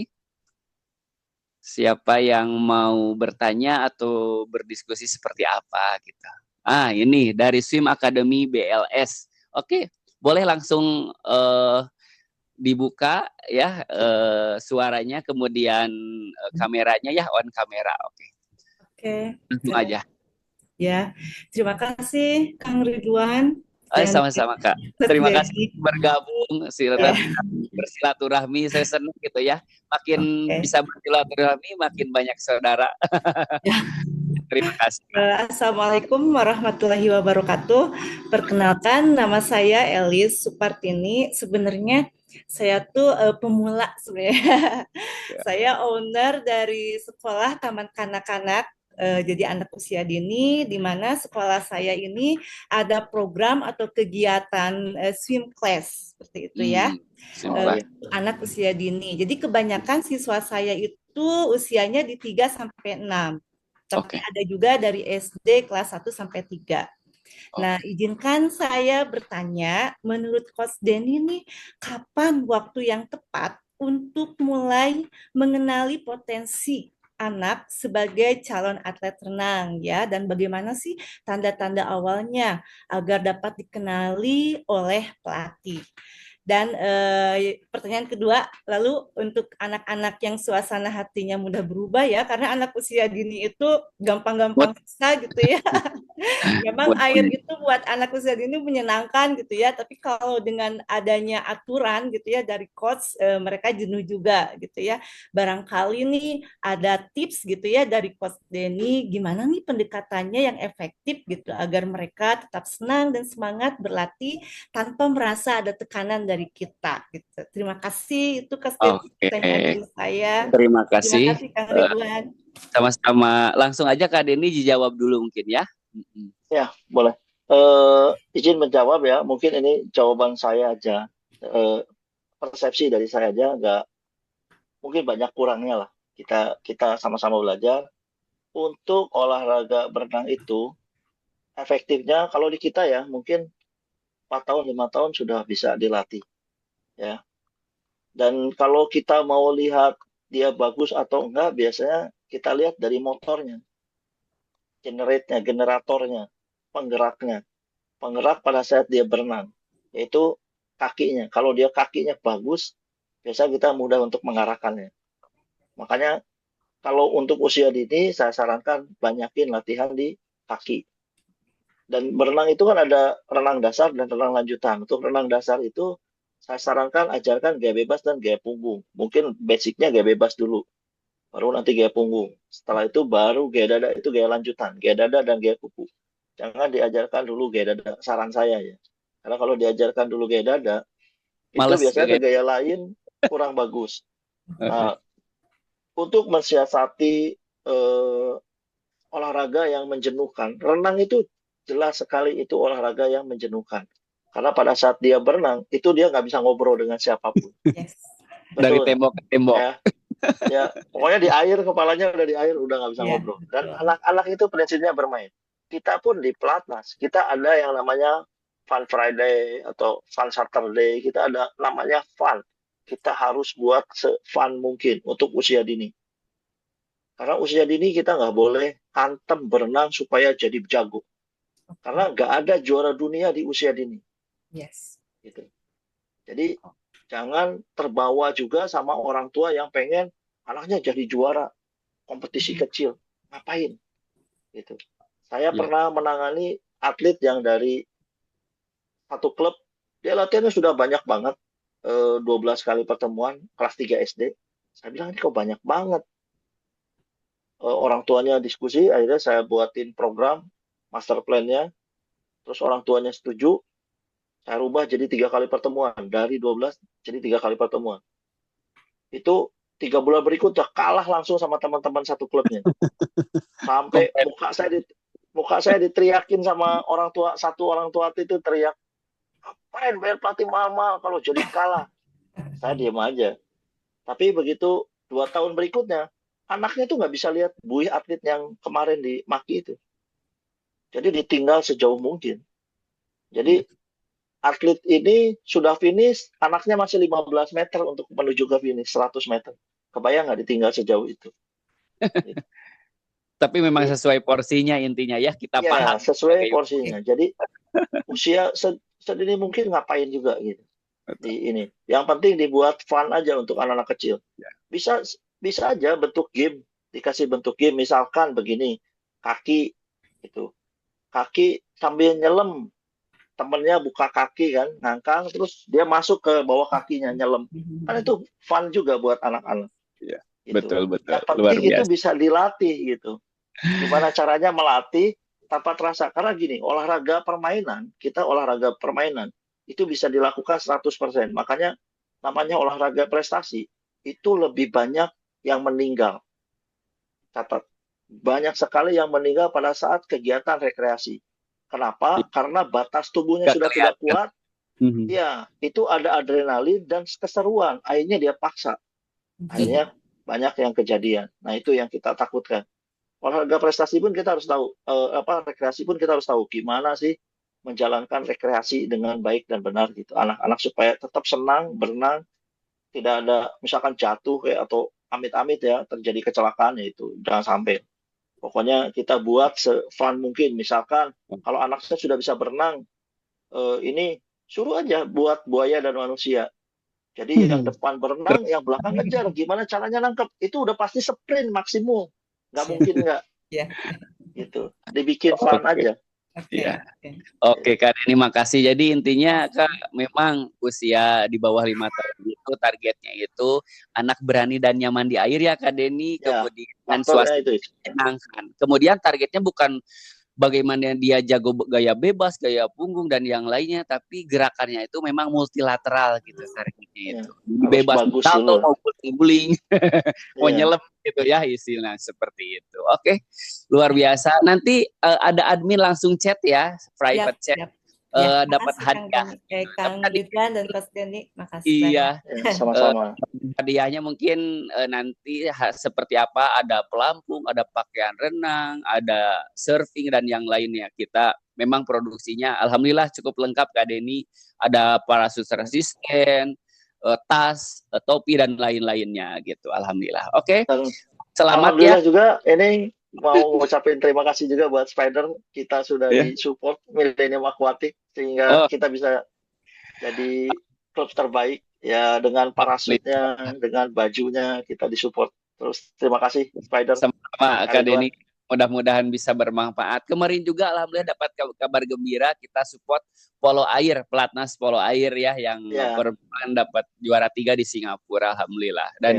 Siapa yang mau bertanya atau berdiskusi seperti apa gitu. Ini dari Swim Academy BLS. Oke, boleh langsung dibuka ya suaranya, kemudian kameranya ya, on kamera. Oke. Langsung aja. Ya, terima kasih Kang Ridwan dan Sama-sama Kak. Mas Terima kasih Dedi. bergabung Ya. bersilaturahmi. Saya senang gitu ya. Makin bisa bersilaturahmi, makin banyak saudara. Ya. Terima kasih. Assalamualaikum warahmatullahi wabarakatuh. Perkenalkan, nama saya Elis Supartini. Sebenarnya saya tuh pemula sebenarnya. Saya owner dari sekolah Taman Kanak-Kanak. Jadi anak usia dini, di mana sekolah saya ini ada program atau kegiatan swim class seperti itu ya, anak usia dini. Jadi kebanyakan siswa saya itu usianya di 3 sampai 6. Tapi ada juga dari SD kelas 1 sampai 3. Nah, izinkan saya bertanya, menurut Coach Denny nih, kapan waktu yang tepat untuk mulai mengenali potensi anak sebagai calon atlet renang ya, dan bagaimana sih tanda-tanda awalnya agar dapat dikenali oleh pelatih? Dan pertanyaan kedua, lalu untuk anak-anak yang suasana hatinya mudah berubah ya, karena anak usia dini itu gampang-gampang susah gitu ya. Memang air itu buat anak usia dini menyenangkan gitu ya, tapi kalau dengan adanya aturan gitu ya dari coach, mereka jenuh juga gitu ya. Barangkali nih ada tips gitu ya dari Coach Denny, gimana nih pendekatannya yang efektif gitu agar mereka tetap senang dan semangat berlatih tanpa merasa ada tekanan dari kita gitu. Terima kasih, itu pertanyaan dari saya. Terima kasih. Terima kasih Kang Ridwan. Sama-sama. Langsung aja Kak Denny dijawab dulu mungkin ya. Ya, boleh. Izin menjawab ya. Mungkin ini jawaban saya aja. Persepsi dari saya aja, mungkin banyak kurangnya lah. Kita sama-sama belajar. Untuk olahraga berenang itu, efektifnya kalau di kita ya, mungkin 4 tahun, 5 tahun sudah bisa dilatih. Ya. Dan kalau kita mau lihat dia bagus atau enggak, biasanya kita lihat dari motornya, generatornya, penggeraknya. Penggerak pada saat dia berenang, yaitu kakinya. Kalau dia kakinya bagus, biasa kita mudah untuk mengarahkannya. Makanya kalau untuk usia dini, saya sarankan banyakin latihan di kaki. Dan berenang itu kan ada renang dasar dan renang lanjutan. Untuk renang dasar itu, saya sarankan ajarkan gaya bebas dan gaya punggung. Mungkin basicnya gaya bebas dulu, baru nanti gaya punggung. Setelah itu baru gaya dada, itu gaya lanjutan. Gaya dada dan gaya kuku. Jangan diajarkan dulu gaya dada, saran saya ya. Karena kalau diajarkan dulu gaya dada, itu biasanya ke gaya lain kurang bagus. Nah, untuk mensiasati olahraga yang menjenuhkan, renang itu jelas sekali itu olahraga yang menjenuhkan. Karena pada saat dia berenang, itu dia nggak bisa ngobrol dengan siapapun. Yes. Dari tembok ke tembok. Ya, pokoknya di air, kepalanya udah di air, udah nggak bisa ngobrol. Dan anak-anak itu prinsipnya bermain. Kita pun di pelatnas, kita ada yang namanya Fun Friday atau Fun Saturday, kita ada namanya fun. Kita harus buat se-fun mungkin untuk usia dini. Karena usia dini kita nggak boleh hantem berenang supaya jadi jago. Karena nggak ada juara dunia di usia dini. Yes. Gitu. Jadi jangan terbawa juga sama orang tua yang pengen anaknya jadi juara kompetisi kecil. Ngapain? Gitu. Saya pernah menangani atlet yang dari satu klub, dia latihannya sudah banyak banget, 12 kali pertemuan, kelas 3 SD. Saya bilang, ini kok banyak banget. Orang tuanya diskusi, akhirnya saya buatin program, master plan-nya, terus orang tuanya setuju, saya rubah jadi 3 kali pertemuan, dari 12 jadi 3 kali pertemuan. Itu 3 bulan berikutnya kalah langsung sama teman-teman satu klubnya. Sampai muka saya diteriakin sama orang tua, satu orang tua itu teriak, "Ngapain bayar pelatih mahal-mahal kalau jadi kalah?" Saya diam aja. Tapi begitu 2 tahun berikutnya, anaknya tuh nggak bisa lihat buih atlet yang kemarin dimaki itu. Jadi ditinggal sejauh mungkin. Jadi atlet ini sudah finish, anaknya masih 15 meter untuk menuju ke finish 100 meter. Kebayang nggak ditinggal sejauh itu? Tapi memang Jadi, sesuai porsinya intinya ya, kita ya paham sesuai sebagai ibu. porsinya. Jadi usia sedini mungkin ngapain juga gitu Betul. di ini. Yang penting dibuat fun aja untuk anak-anak kecil. Ya. Bisa bisa aja bentuk game, dikasih bentuk game misalkan begini, kaki itu. Kaki sambil nyelam, temennya buka kaki kan, ngangkang terus dia masuk ke bawah kakinya nyelam. Kan itu fun juga buat anak-anak Iya, gitu. betul betul. Yang Luar penting itu biasa. bisa dilatih gitu. Gimana caranya melatih tanpa terasa. Karena gini, kita olahraga permainan, itu bisa dilakukan 100%. Makanya namanya olahraga prestasi, itu lebih banyak yang meninggal. Catat. Banyak sekali yang meninggal pada saat kegiatan rekreasi. Kenapa? Karena batas tubuhnya Nggak sudah tidak kelihatan. kuat, Mhm. ya itu ada adrenalin dan keseruan. Akhirnya dia paksa. Akhirnya banyak yang kejadian. Nah itu yang kita takutkan. Olahraga prestasi pun kita harus tahu, rekreasi pun kita harus tahu gimana sih menjalankan rekreasi dengan baik dan benar gitu. Anak-anak supaya tetap senang berenang, tidak ada misalkan jatuh kayak atau amit-amit ya terjadi kecelakaan ya itu jangan sampai. Pokoknya kita buat se-fun mungkin. Misalkan kalau anaknya sudah bisa berenang, ini suruh aja buat buaya dan manusia. Jadi yang depan berenang, yang belakang ngejar. Gimana caranya nangkep? Itu udah pasti sprint maksimum. Nggak mungkin nggak. Ya. Gitu. Dibikin fun Oke. aja. Oke. Iya. Oke. Oke Kak Deni, makasih. Jadi intinya Kak memang usia di bawah 5 tahun itu targetnya itu anak berani dan nyaman di air ya Kak Deni, Ya, kemudian faktornya suasana itu. menyenangkan. Kemudian targetnya bukan bagaimana dia jago gaya bebas, gaya punggung dan yang lainnya, tapi gerakannya itu memang multilateral gitu targetnya Ya, itu. harus Bebas bagus salto dulu. mau guling-guling, mau Iya. nyelam gitu ya istilah seperti itu. Oke, luar biasa. Nanti ada admin langsung chat ya, private Siap, chat. siap. Ya, Dapat makasih hadiah. Kang Tadi Ridwan dan Mas Denny. Makasih iya, banyak. Ya, sama-sama. hadiahnya mungkin nanti seperti apa, ada pelampung, ada pakaian renang, ada surfing dan yang lainnya. Kita memang produksinya alhamdulillah cukup lengkap Kak Deni, ada parasut resisten, tas, topi dan lain-lainnya gitu. Alhamdulillah. Oke, Dan selamat ya. alhamdulillah juga ini mau ngucapin terima kasih juga buat Spider. Kita sudah Ya. disupport Millennium Aquatic sehingga Oh, kita bisa jadi klub terbaik ya dengan parasutnya, dengan bajunya kita disupport. Terus terima kasih Spider. sama Kak Kak Ridwan. Deni, mudah-mudahan bisa bermanfaat. Kemarin juga alhamdulillah dapat kabar gembira, kita support polo air, pelatnas polo air ya yang Ya, perempuan dapat juara 3 di Singapura alhamdulillah. ya, Dan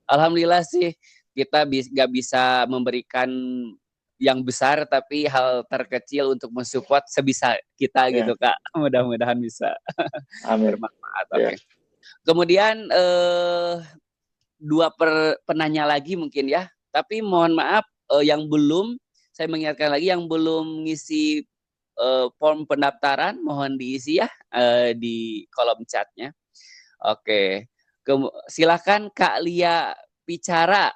alhamdulillah sih kita nggak bisa memberikan yang besar tapi hal terkecil untuk mensupport sebisa kita ya. gitu Kak. Mudah-mudahan bisa Amin. bermanfaat. Ya. Oke. Kemudian dua penanya lagi mungkin ya. Tapi mohon maaf yang belum, saya mengingatkan lagi yang belum ngisi form pendaftaran mohon diisi ya di kolom chatnya. Oke. Silakan Kak Lia bicara.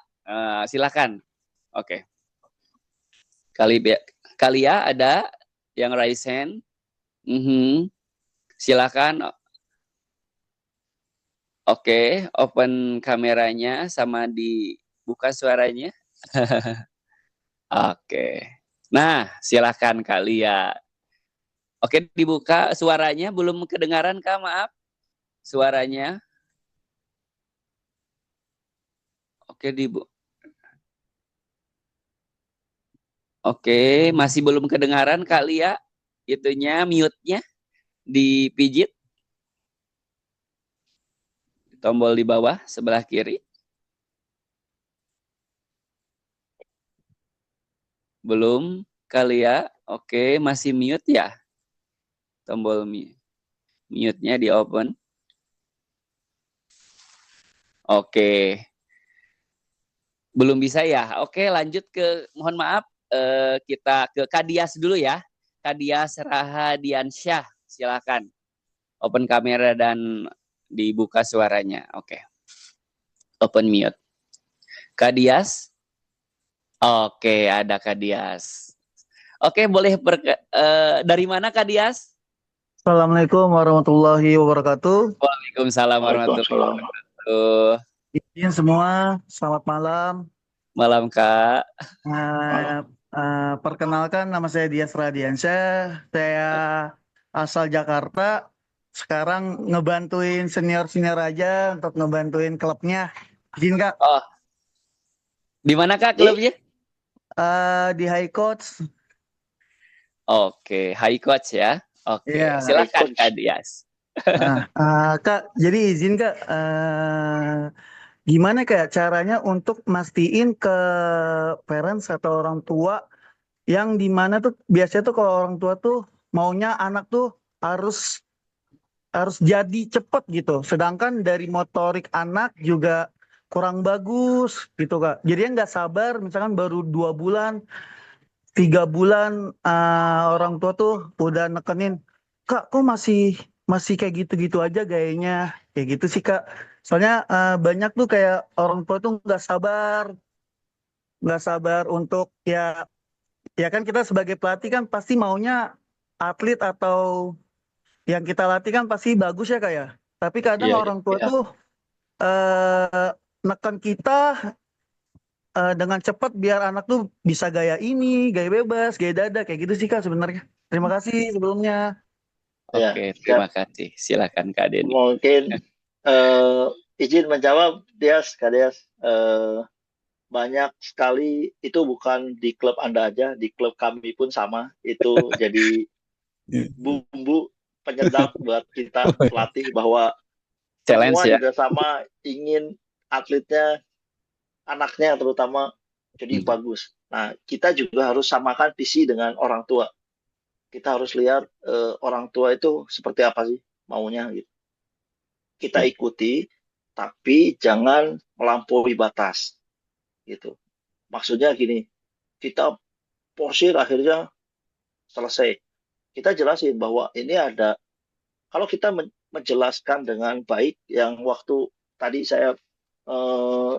Silakan. Oke. Kak Lia ada yang raise hand? Silakan. Oke, open kameranya sama dibuka suaranya. Oke. Nah, silakan Kak Lia. Oke, dibuka suaranya. Belum kedengaran Kak, maaf. Suaranya. Oke, Oke, masih belum kedengaran Kak Lia. Itunya, mute-nya dipijit. Tombol di bawah sebelah kiri. Belum Kak Lia. Oke, masih mute ya. Tombol mute-nya di open. Oke. Belum bisa ya. Oke, lanjut ke mohon maaf kita ke Kadias dulu ya. Kadias Rahadiansyah, silakan. Open kamera dan dibuka suaranya. Oke. Open mute. Kadias. Oke, ada Kadias. Oke, boleh dari mana Kadias? Assalamualaikum warahmatullahi wabarakatuh. Waalaikumsalam warahmatullahi Waalaikumsalam. wabarakatuh. Izin semua, selamat malam. Malam Kak. Malam. Perkenalkan, nama saya Dias Radiansyah. Saya asal Jakarta. Sekarang ngebantuin senior-senior aja untuk ngebantuin klubnya. Izin Kak, Oh, di mana Kak Di klubnya? di High Coach. Oke, High Coach ya. Oke, Iya. High silakan Kak Coach. Dias. Kak, jadi izin Kak, gimana kayak caranya untuk mastiin ke parents atau orang tua yang dimana tuh biasanya tuh kalau orang tua tuh maunya anak tuh harus harus jadi cepet gitu. Sedangkan dari motorik anak juga kurang bagus gitu Kak. Jadinya nggak sabar, misalkan baru 2 bulan, 3 bulan orang tua tuh udah nekenin, Kak kok masih masih kayak gitu-gitu aja gayanya. Kayak gitu sih Kak. Soalnya banyak tuh kayak orang tua tuh nggak sabar untuk ya kan kita sebagai pelatih kan pasti maunya atlet atau yang kita latih kan pasti bagus ya Kak ya. Tapi kadang Iya, iya, orang tua iya. tuh eh, neken kita dengan cepat biar anak tuh bisa gaya ini, gaya bebas, gaya dada kayak gitu sih Kak sebenarnya. Terima kasih sebelumnya. Ya, Oke, siap. terima kasih. Silakan Kak Denny. Mungkin eh, izin menjawab, Kak Dias. Banyak sekali itu bukan di klub Anda aja, di klub kami pun sama. Itu jadi bumbu penyedap buat kita pelatih bahwa Challenge semua ya. juga sama ingin atletnya, anaknya terutama jadi bagus. Nah, kita juga harus samakan visi dengan orang tua. Kita harus lihat orang tua itu seperti apa sih maunya gitu. Kita ikuti, tapi jangan melampaui batas gitu. Maksudnya gini, kita porsir akhirnya selesai. Kita jelasin bahwa ini ada, kalau kita menjelaskan dengan baik, yang waktu tadi saya eh,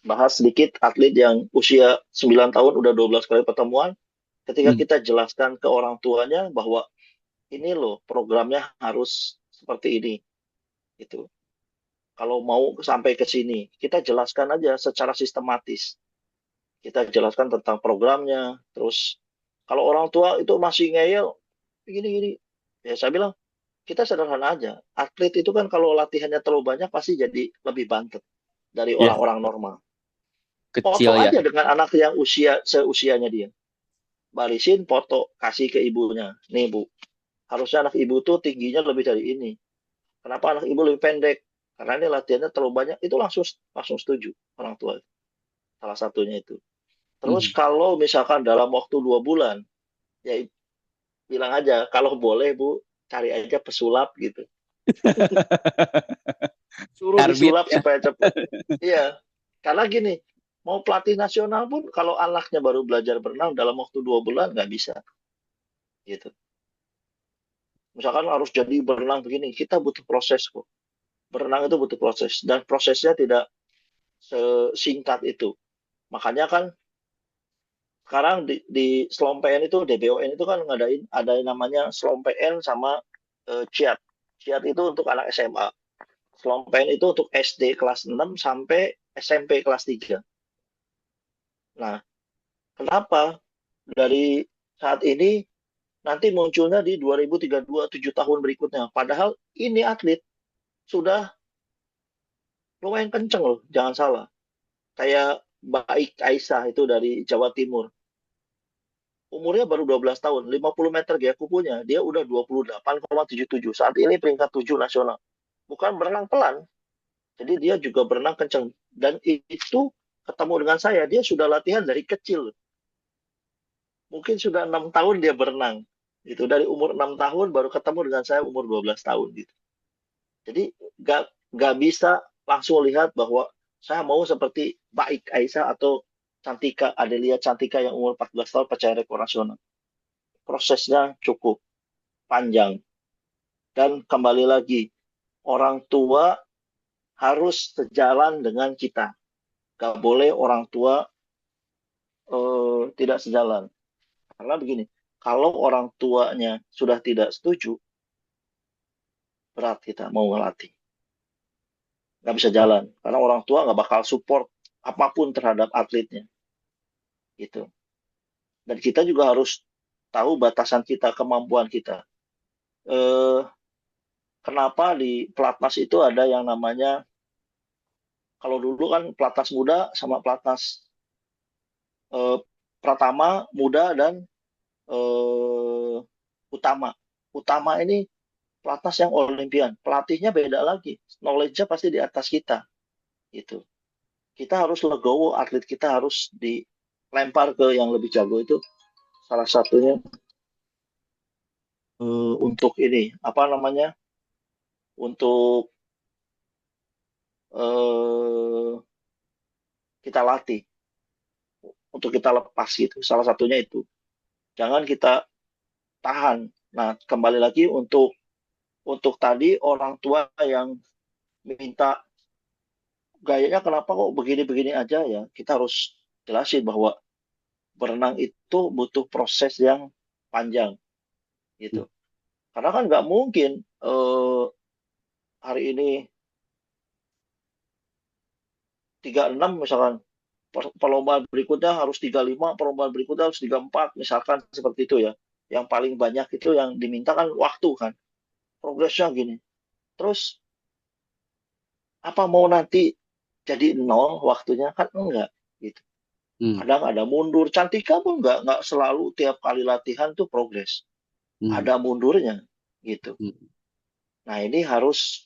bahas sedikit atlet yang usia 9 tahun udah 12 kali pertemuan, ketika kita jelaskan ke orang tuanya bahwa ini loh programnya harus seperti ini gitu. Kalau mau sampai ke sini, kita jelaskan aja secara sistematis. Kita jelaskan tentang programnya, terus kalau orang tua itu masih ngeyel gini-gini, ya saya bilang kita sederhana aja. Atlet itu kan kalau latihannya terlalu banyak pasti jadi lebih bantet dari Ya, orang-orang normal. kecil Foto ya. aja dengan anak yang seusianya dia. Barisin foto, kasih ke ibunya. Nih Bu, harusnya anak ibu tuh tingginya lebih dari ini. Kenapa anak ibu lebih pendek? Karena ini latihannya terlalu banyak. Itu langsung langsung setuju orang tua. Salah satunya itu. Terus kalau misalkan dalam waktu 2 bulan, ya bilang aja kalau boleh Bu, cari aja pesulap gitu. Suruh Karbit disulap ya. supaya cepat. Iya, karena gini, mau pelatih nasional pun kalau anaknya baru belajar berenang dalam waktu 2 bulan nggak bisa. Gitu. Misalkan harus jadi berenang begini, kita butuh proses kok. Berenang itu butuh proses dan prosesnya tidak sesingkat itu. Makanya kan sekarang di Slompen itu DBON itu kan ngadain ada yang namanya Slompen sama CIAT. CIAT itu untuk anak SMA. Slompen itu untuk SD kelas 6 sampai SMP kelas 3. Nah, kenapa dari saat ini nanti munculnya di 2032 7 tahun berikutnya. Padahal ini atlet sudah lumayan kenceng loh, jangan salah. Kayak Baik Aisyah itu dari Jawa Timur. Umurnya baru 12 tahun, 50 meter gaya kupunya, dia udah 28,77. Saat ini peringkat 7 nasional. Bukan berenang pelan, jadi dia juga berenang kenceng. Dan itu ketemu dengan saya, dia sudah latihan dari kecil. Mungkin sudah 6 tahun dia berenang. Itu dari umur 6 tahun baru ketemu dengan saya umur 12 tahun gitu. Jadi nggak bisa langsung lihat bahwa saya mau seperti Baik Aisyah atau Cantika Adelia Cantika yang umur 14 tahun pencari rekor nasional. Prosesnya cukup panjang. Dan kembali lagi, orang tua harus sejalan dengan kita. Gak boleh orang tua tidak sejalan. Karena begini, kalau orang tuanya sudah tidak setuju, berat kita mau ngelatih. Nggak bisa jalan. Karena orang tua nggak bakal support apapun terhadap atletnya gitu. Dan kita juga harus tahu batasan kita, kemampuan kita. Eh, Kenapa di pelatnas itu ada yang namanya, kalau dulu kan pelatnas muda sama pelatnas eh, pratama, muda, dan eh, utama. Utama ini pelatnas yang olimpian. Pelatihnya beda lagi. Knowledge-nya pasti di atas kita. Gitu. Kita harus legowo, atlet kita harus dilempar ke yang lebih jago itu. Salah satunya untuk ini, apa namanya, untuk eh, kita latih, untuk kita lepas gitu. Salah satunya itu. Jangan kita tahan. Nah, kembali lagi untuk tadi orang tua yang minta gayanya kenapa kok begini-begini aja ya, kita harus jelasin bahwa berenang itu butuh proses yang panjang gitu. Karena kan nggak mungkin hari ini 36 misalkan, perlombaan berikutnya harus 35, perlombaan berikutnya harus 34, misalkan seperti itu ya. Yang paling banyak itu yang diminta kan waktu kan, progresnya gini. Terus apa mau nanti jadi nol waktunya, kan enggak gitu. Kadang ada mundur. Cantika pun nggak selalu tiap kali latihan tuh progres. Ada mundurnya gitu. Nah, ini harus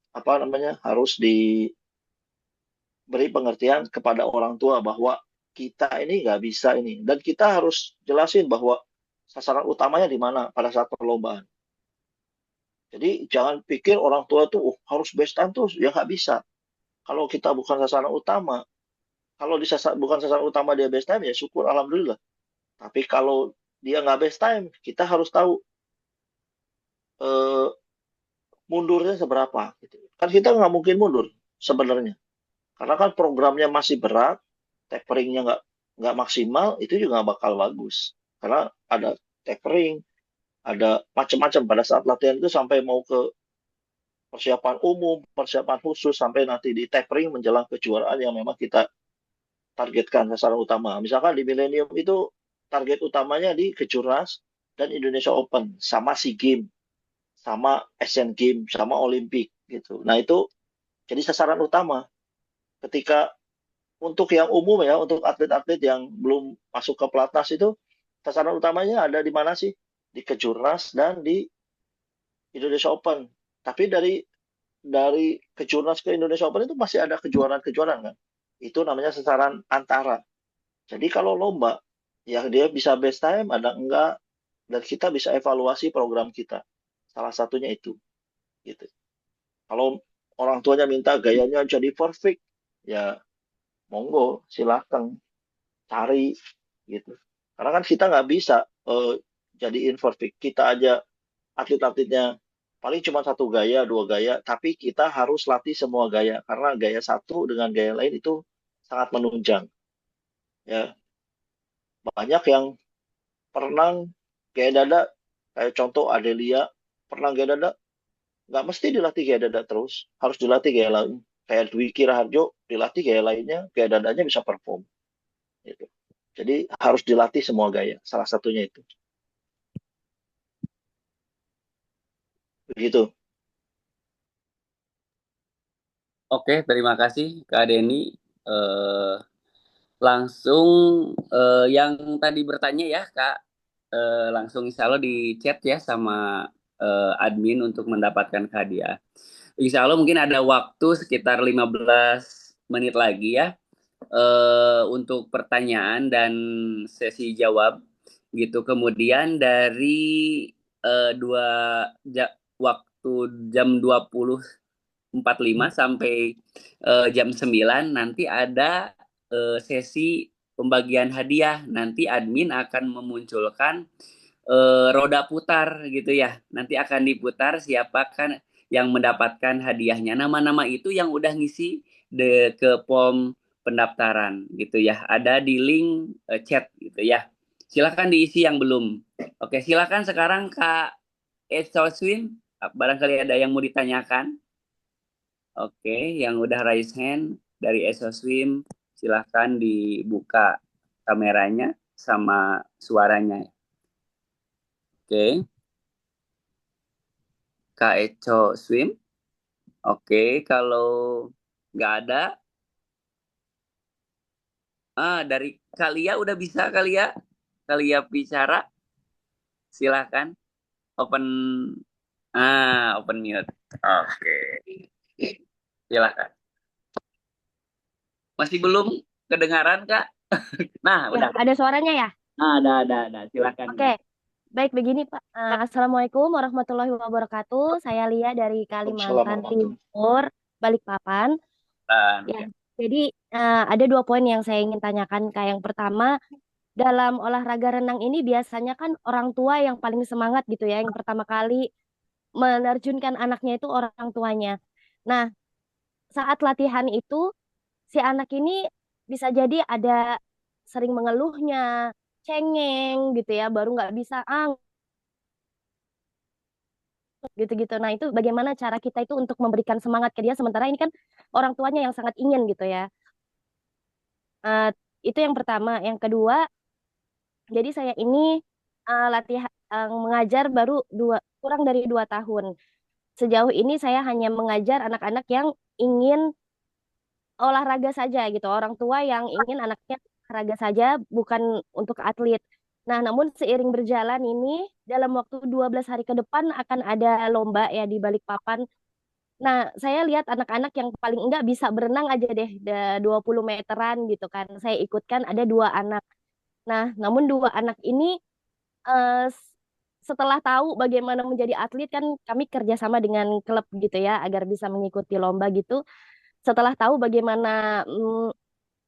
apa namanya, harus diberi pengertian kepada orang tua bahwa kita ini nggak bisa ini, dan kita harus jelasin bahwa sasaran utamanya di mana pada saat perlombaan. Jadi jangan pikir orang tua tuh harus best time tuh, ya nggak bisa. Kalau kita bukan sasaran utama, kalau bukan sasaran utama dia best time, ya syukur alhamdulillah. Tapi kalau dia nggak best time, kita harus tahu eh, mundurnya seberapa. Gitu. Kan kita nggak mungkin mundur sebenarnya, karena kan programnya masih berat, taperingnya nggak maksimal, itu juga nggak bakal bagus. Karena ada tapering, ada macam-macam pada saat latihan itu, sampai mau ke persiapan umum, persiapan khusus, sampai nanti di tapering menjelang kejuaraan yang memang kita targetkan sasaran utama. Misalkan di Millennium itu target utamanya di Kejurnas dan Indonesia Open, sama SEA Games, sama Asian Games, sama Olimpik gitu. Nah, itu jadi sasaran utama. Ketika untuk yang umum ya, untuk atlet-atlet yang belum masuk ke pelatnas itu, sasaran utamanya ada di mana sih? Di Kejurnas dan di Indonesia Open. Tapi dari Kejurnas ke Indonesia Open itu masih ada kejuaraan-kejuaraan kan. Itu namanya sasaran antara. Jadi kalau lomba, ya dia bisa best time, ada enggak, dan kita bisa evaluasi program kita. Salah satunya itu. Gitu. Kalau orang tuanya minta gayanya jadi perfect, ya monggo, silahkan cari gitu. Karena kan kita nggak bisa jadiin perfect. Kita aja atlet-atletnya paling cuma satu gaya, dua gaya, tapi kita harus latih semua gaya, karena gaya satu dengan gaya lain itu sangat menunjang. Ya, banyak yang perenang gaya dada, kayak contoh Adelia, perenang gaya dada, nggak mesti dilatih gaya dada terus, harus dilatih gaya lain. Kayak Dwiki Raharjo, dilatih gaya lainnya, gaya dadanya bisa perform. Gitu. Jadi harus dilatih semua gaya, salah satunya itu. Begitu. Oke, terima kasih Kak Denny. Eh, Langsung yang tadi bertanya ya Kak, langsung insya Allah di chat ya sama admin untuk mendapatkan hadiah. Insya Allah mungkin ada waktu sekitar 15 menit lagi ya untuk pertanyaan dan sesi jawab gitu. Kemudian dari dua waktu jam 20.45 sampai jam 9 nanti ada sesi pembagian hadiah. Nanti admin akan memunculkan roda putar gitu ya. Nanti akan diputar siapakah yang mendapatkan hadiahnya. Nama-nama itu yang udah ngisi ke form pendaftaran gitu ya. Ada di link chat gitu ya. Silakan diisi yang belum. Oke, silakan sekarang Kak Esoswin. Barangkali ada yang mau ditanyakan. Oke, yang udah raise hand. dari EsoSwim, silahkan dibuka kameranya sama suaranya. Oke, Kak Eco Swim. Oke, kalau nggak ada, dari Kalia udah bisa Kalia? Kalia bicara, silahkan. Open, open mute. Oke, silahkan. Masih belum kedengaran, Kak? Nah, Ya, udah. ada suaranya ya? Ada. Silakan. Oke, baik begini Pak. Assalamualaikum warahmatullahi wabarakatuh. Saya Lia dari Kalimantan Assalamualaikum. Timur, Balikpapan. Ya, jadi ada 2 poin yang saya ingin tanyakan. Kak, yang pertama, dalam olahraga renang ini biasanya kan orang tua yang paling semangat gitu ya, yang pertama kali menerjunkan anaknya itu orang tuanya. Nah, saat latihan itu si anak ini bisa jadi ada sering mengeluhnya, cengeng gitu ya, baru nggak bisa gitu-gitu. Nah, itu bagaimana cara kita itu untuk memberikan semangat ke dia sementara ini kan orang tuanya yang sangat ingin gitu ya. Eh, itu yang pertama. Yang kedua, jadi saya ini latihan mengajar baru kurang dari 2 tahun. Sejauh ini saya hanya mengajar anak-anak yang ingin olahraga saja gitu. Orang tua yang ingin anaknya olahraga saja, bukan untuk atlet. Nah, namun seiring berjalan ini, dalam waktu 12 hari ke depan akan ada lomba ya di Balikpapan. Nah, saya lihat anak-anak yang paling enggak bisa berenang aja deh, 20 meteran gitu kan. Saya ikutkan ada 2 anak. Nah, namun 2 anak ini setelah tahu bagaimana menjadi atlet kan kami kerjasama dengan klub gitu ya agar bisa mengikuti lomba gitu. Setelah tahu bagaimana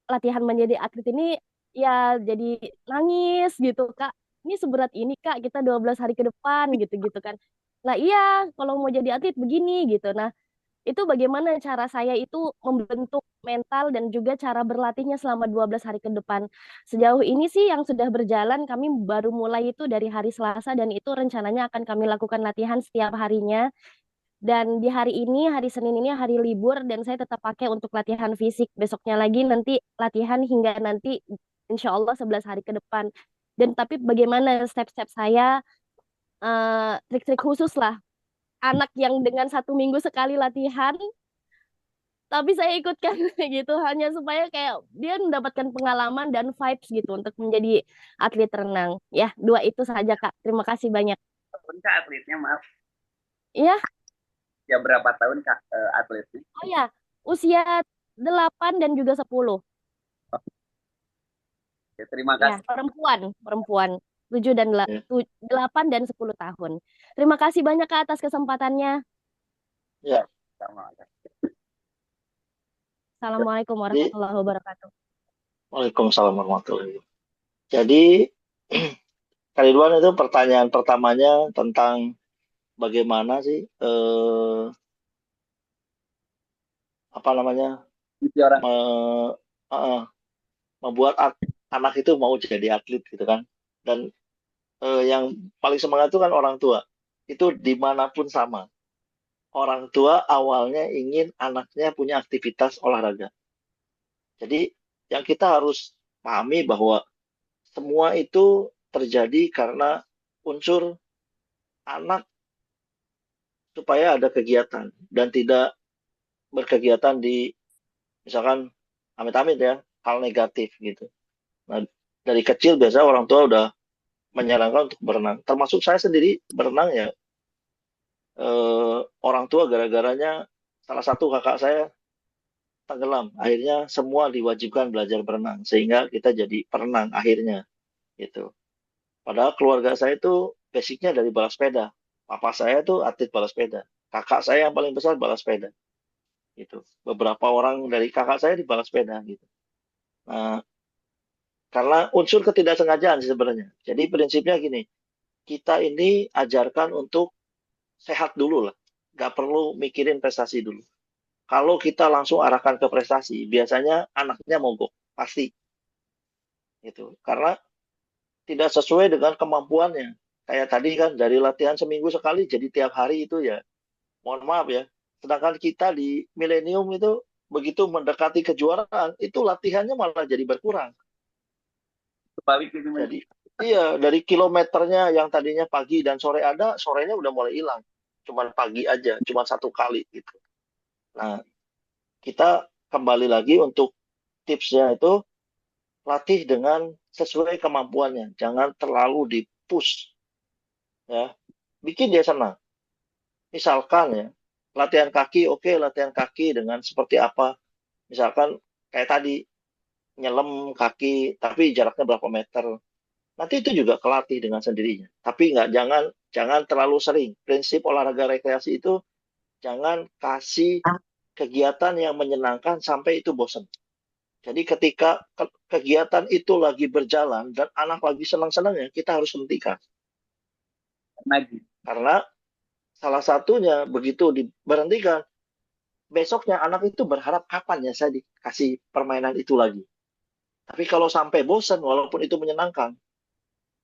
latihan menjadi atlet ini ya jadi nangis gitu Kak. Ini seberat ini Kak, kita 12 hari ke depan gitu-gitu kan. Nah iya, kalau mau jadi atlet begini gitu. Nah itu bagaimana cara saya itu membentuk mental dan juga cara berlatihnya selama 12 hari ke depan. Sejauh ini sih yang sudah berjalan kami baru mulai itu dari hari Selasa dan itu rencananya akan kami lakukan latihan setiap harinya. Dan di hari ini, hari Senin ini hari libur dan saya tetap pakai untuk latihan fisik. Besoknya lagi nanti latihan hingga nanti insya Allah 11 hari ke depan. Dan tapi bagaimana step-step saya, trik-trik khusus lah. Anak yang dengan 1 minggu sekali latihan, tapi saya ikutkan gitu hanya supaya kayak dia mendapatkan pengalaman dan vibes gitu untuk menjadi atlet renang. Ya, 2 itu saja Kak. Terima kasih banyak. Kak atletnya, maaf. Iya, Ya berapa tahun Kak atletnya? oh ya, usia 8 dan juga 10. Ya, terima Ya, kasih. perempuan 7 dan Ya. 8 dan 10 tahun. Terima kasih banyak Kak atas kesempatannya. Ya. Assalamualaikum Jadi, warahmatullahi wabarakatuh. Waalaikumsalam warahmatullahi wabarakatuh. Jadi, Kak Ridwan itu pertanyaan pertamanya tentang bagaimana sih apa namanya Jadi orang me- eh, membuat anak itu mau jadi atlet gitu kan. Dan yang paling semangat itu kan orang tua. Itu dimanapun sama. Orang tua awalnya ingin anaknya punya aktivitas olahraga. Jadi yang kita harus pahami bahwa semua itu terjadi karena unsur anak supaya ada kegiatan dan tidak berkegiatan di misalkan amit-amit ya hal negatif gitu. Nah, dari kecil biasa orang tua udah menyarankan untuk berenang. Termasuk saya sendiri berenang ya orang tua gara-garanya salah satu kakak saya tenggelam. Akhirnya semua diwajibkan belajar berenang sehingga kita jadi perenang akhirnya gitu. Padahal keluarga saya itu basicnya dari balap sepeda. Papa saya tuh atlet balap sepeda. Kakak saya yang paling besar balap sepeda gitu. Beberapa orang dari kakak saya di balap sepeda gitu. Nah, karena unsur ketidaksengajaan sih sebenarnya. Jadi prinsipnya gini, kita ini ajarkan untuk sehat dulu lah. Nggak perlu mikirin prestasi dulu. Kalau kita langsung arahkan ke prestasi, biasanya anaknya mogok, pasti. Gitu. Karena tidak sesuai dengan kemampuannya. Kayak tadi kan, dari latihan seminggu sekali jadi tiap hari itu ya, mohon maaf ya. Sedangkan kita di milenium itu begitu mendekati kejuaraan itu latihannya malah jadi berkurang. Kebalik ini, Mas. Jadi iya, dari kilometernya yang tadinya pagi dan sore ada, sorenya udah mulai hilang. Cuman pagi aja, cuman 1 kali gitu. Nah, kita kembali lagi untuk tipsnya itu latih dengan sesuai kemampuannya. Jangan terlalu di-push ya. Bikin dia senang. Misalkan ya, latihan kaki, oke, latihan kaki dengan seperti apa? Misalkan kayak tadi nyelam kaki tapi jaraknya berapa meter. Nanti itu juga kelatih dengan sendirinya. Tapi nggak jangan terlalu sering. Prinsip olahraga rekreasi itu jangan kasih kegiatan yang menyenangkan sampai itu bosan. Jadi ketika kegiatan itu lagi berjalan dan anak lagi senang-senangnya, kita harus hentikan. Lagi. Karena salah satunya begitu diberhentikan, besoknya anak itu berharap kapan ya saya dikasih permainan itu lagi. Tapi kalau sampai bosan, walaupun itu menyenangkan,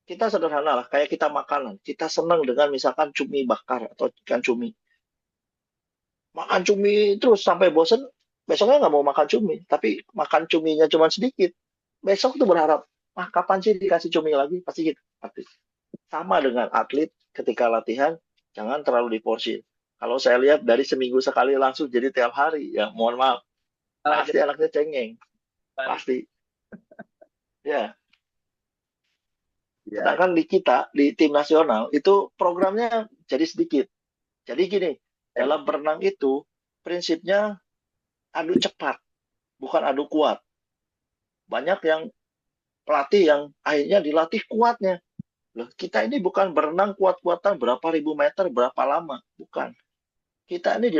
kita sederhana lah, kayak kita makanan. Kita senang dengan misalkan cumi bakar atau ikan cumi. Makan cumi terus sampai bosan, besoknya nggak mau makan cumi. Tapi makan cuminya cuma sedikit. Besok tuh berharap, kapan sih dikasih cumi lagi? Pasti gitu. Sama dengan atlet ketika latihan, jangan terlalu diporsir. Kalau saya lihat dari seminggu sekali langsung jadi tiap hari, ya mohon maaf. Pasti anaknya cengeng. Pasti. Ya. Sedangkan di kita, di tim nasional, itu programnya jadi sedikit. Jadi gini, dalam berenang itu, prinsipnya adu cepat, bukan adu kuat. Banyak yang pelatih yang akhirnya dilatih kuatnya. Loh, kita ini bukan berenang kuat-kuatan berapa ribu meter, berapa lama. Bukan. Kita ini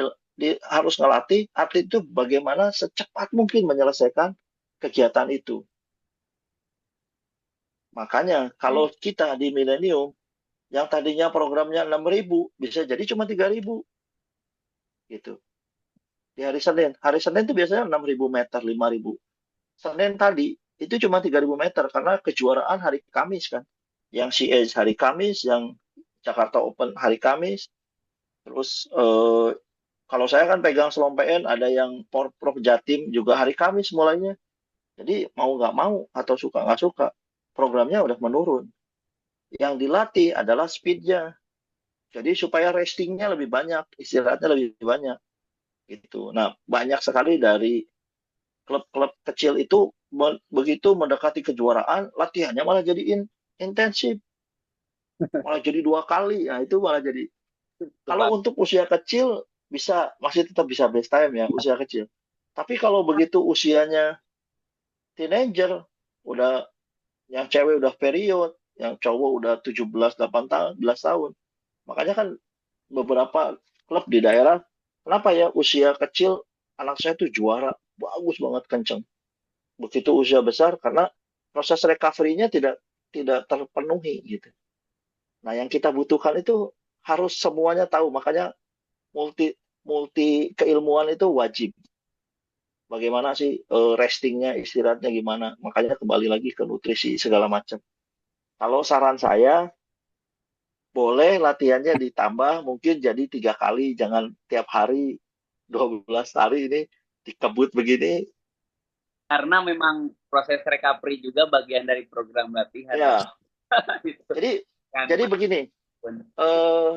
harus ngelatih atlet itu bagaimana secepat mungkin menyelesaikan kegiatan itu. Makanya kalau kita di Millennium, yang tadinya programnya 6.000, bisa jadi cuma 3.000. Gitu. Di hari Senin. Hari Senin itu biasanya 6.000 meter, 5.000. Senin tadi, itu cuma 3.000 meter, karena kejuaraan hari Kamis kan. Yang CH hari Kamis, yang Jakarta Open hari Kamis. Terus, kalau saya kan pegang Selompean, ada yang Porprov Jatim juga hari Kamis mulainya. Jadi mau nggak mau, atau suka nggak suka, programnya udah menurun. Yang dilatih adalah speednya. Jadi supaya restingnya lebih banyak, istirahatnya lebih banyak. Gitu. Nah, banyak sekali dari klub-klub kecil itu begitu mendekati kejuaraan, latihannya malah jadi intensif. Malah jadi 2 kali. Nah, itu malah jadi. Kalau untuk usia kecil, masih tetap bisa best time ya, usia kecil. Tapi kalau begitu usianya teenager, udah yang cewek udah period, yang cowok udah 17, 18 tahun. Makanya kan beberapa klub di daerah, kenapa ya usia kecil anak saya tuh juara, bagus banget kenceng. Begitu usia besar karena proses recovery-nya tidak terpenuhi gitu. Nah, yang kita butuhkan itu harus semuanya tahu, makanya multi keilmuan itu wajib. Bagaimana sih restingnya, istirahatnya gimana? Makanya kembali lagi ke nutrisi segala macam. Kalau saran saya, boleh latihannya ditambah mungkin jadi 3 kali, jangan tiap hari 12 hari ini dikebut begini. Karena memang proses recovery juga bagian dari program latihan. Ya. Gitu. Jadi begini,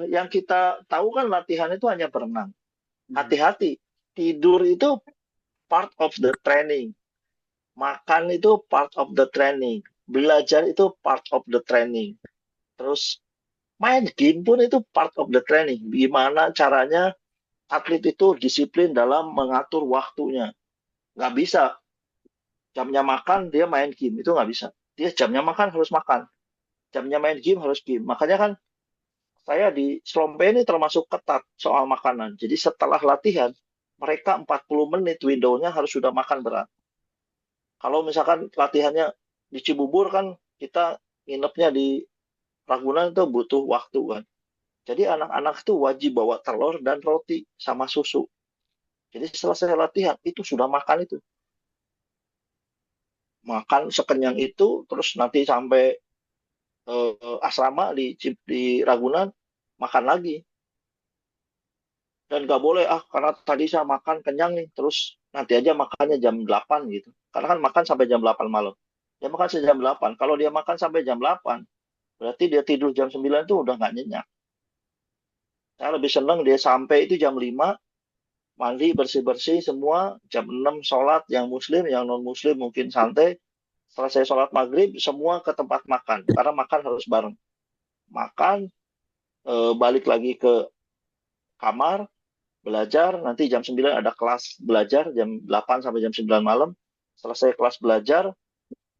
yang kita tahu kan latihan itu hanya berenang. Hati-hati, tidur itu part of the training. Makan itu part of the training. Belajar itu part of the training. Terus main game pun itu part of the training. Gimana caranya atlet itu disiplin dalam mengatur waktunya. Nggak bisa. Jamnya makan, dia main game. Itu nggak bisa. Dia jamnya makan, harus makan. Jamnya main game, harus game. Makanya kan saya di Slompe ini termasuk ketat soal makanan. Jadi setelah latihan, mereka 40 menit window-nya harus sudah makan berat. Kalau misalkan latihannya di Cibubur kan, kita nginepnya di Ragunan itu butuh waktu kan. Jadi anak-anak itu wajib bawa telur dan roti sama susu. Jadi selesai latihan, itu sudah makan itu. Makan sekenyang itu, terus nanti sampai asrama di Ragunan, makan lagi. Dan nggak boleh, karena tadi saya makan kenyang nih, terus nanti aja makannya jam 8 gitu. Karena kan makan sampai jam 8 malam. Dia makan sejam 8. Kalau dia makan sampai jam 8, berarti dia tidur jam 9 itu udah nggak nyenyak. Saya lebih senang dia sampai itu jam 5, mandi, bersih-bersih semua, jam 6 sholat, yang muslim, yang non-muslim mungkin santai. Selesai sholat maghrib, semua ke tempat makan. Karena makan harus bareng. Makan, balik lagi ke kamar, belajar, nanti jam 9 ada kelas belajar, jam 8 sampai jam 9 malam. Selesai kelas belajar,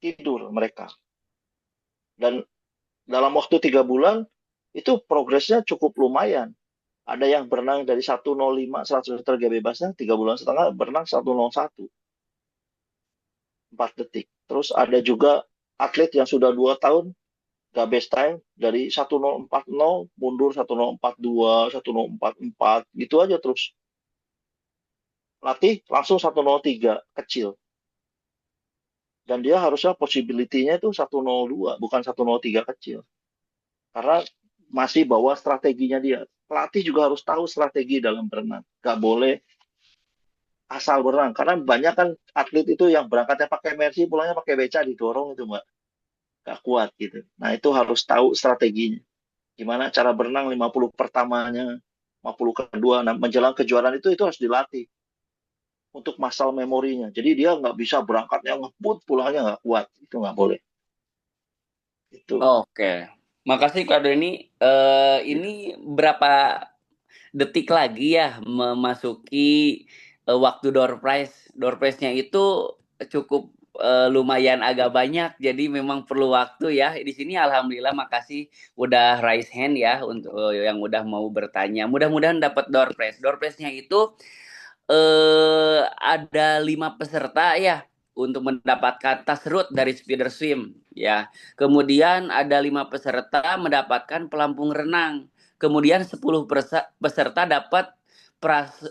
tidur mereka. Dan dalam waktu 3 bulan, itu progresnya cukup lumayan. Ada yang berenang dari 105, 100 meter gaya bebasnya, 3 bulan setengah berenang 101, 4 detik. Terus ada juga atlet yang sudah 2 tahun, gak best time, dari 1040 mundur 1042, 1044, gitu aja terus. Latih langsung 103, kecil. Dan dia harusnya possibility-nya itu 102, bukan 103 kecil. Karena masih bawa strateginya dia. Pelatih juga harus tahu strategi dalam berenang. Gak boleh asal berenang. Karena banyak kan atlet itu yang berangkatnya pakai Mercy, pulangnya pakai beca, didorong itu, Mbak. Gak kuat gitu. Nah, itu harus tahu strateginya. Gimana cara berenang 50 pertamanya, 50 kedua. Nah, menjelang kejuaraan itu harus dilatih untuk muscle memorinya. Jadi dia nggak bisa berangkatnya ngebut, pulangnya nggak kuat. Itu nggak boleh. Itu. Oke. Makasih Kak Denny. Ini berapa detik lagi ya memasuki waktu door prize? Door prize-nya itu cukup lumayan agak banyak, jadi memang perlu waktu ya. Di sini alhamdulillah makasih udah raise hand ya untuk yang udah mau bertanya. Mudah-mudahan dapat door prize. Door prize-nya itu ada 5 peserta ya untuk mendapatkan tas root dari Speeder Swim ya. Kemudian ada 5 peserta mendapatkan pelampung renang. Kemudian 10 peserta dapat parasut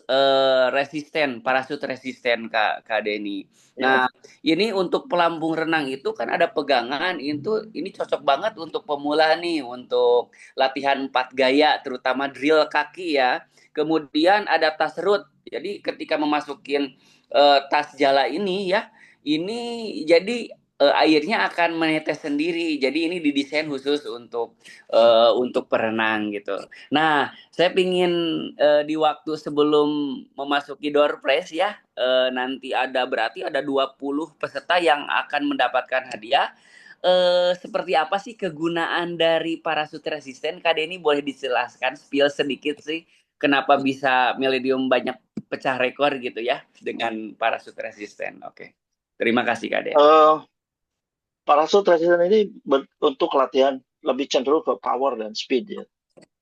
resisten Kak Denny. Nah, ini untuk pelampung renang itu kan ada pegangan, itu ini cocok banget untuk pemula nih, untuk latihan 4 gaya terutama drill kaki ya. Kemudian ada tas root. Jadi ketika memasukin tas jala ini ya, ini jadi airnya akan menetes sendiri. Jadi ini didesain khusus untuk perenang gitu. Nah, saya pingin di waktu sebelum memasuki door prize ya, nanti berarti ada 20 peserta yang akan mendapatkan hadiah. Seperti apa sih kegunaan dari parasut resisten? Kak Denny boleh dijelaskan, spill sedikit sih, kenapa bisa Millennium banyak pecah rekor gitu ya dengan parasut resisten. Oke. Terima kasih Kak Denny. Parasut resisten ini untuk latihan lebih cenderung ke power dan speed ya.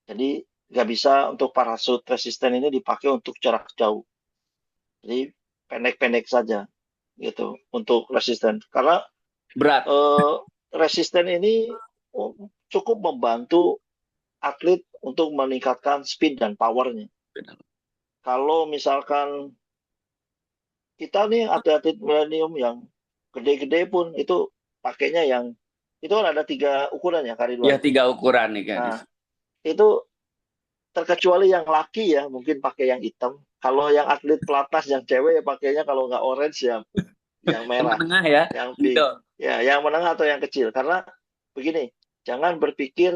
Jadi nggak bisa untuk parasut resisten ini dipakai untuk jarak jauh. Jadi pendek-pendek saja gitu untuk resisten. Karena berat. Resisten ini cukup membantu atlet untuk meningkatkan speed dan powernya. Kalau misalkan kita nih atlet Millennium yang gede-gede pun itu pakainya yang itu kan ada 3 ukuran ya Kak Ridwan. Ya 3 ukuran nih kan. Nah, itu terkecuali yang laki ya mungkin pakai yang hitam. Kalau yang atlet pelatnas yang cewek ya pakainya kalau nggak orange ya yang merah, menengah ya, yang pink. gitu. Ya, yang menengah atau yang kecil. Karena begini, jangan berpikir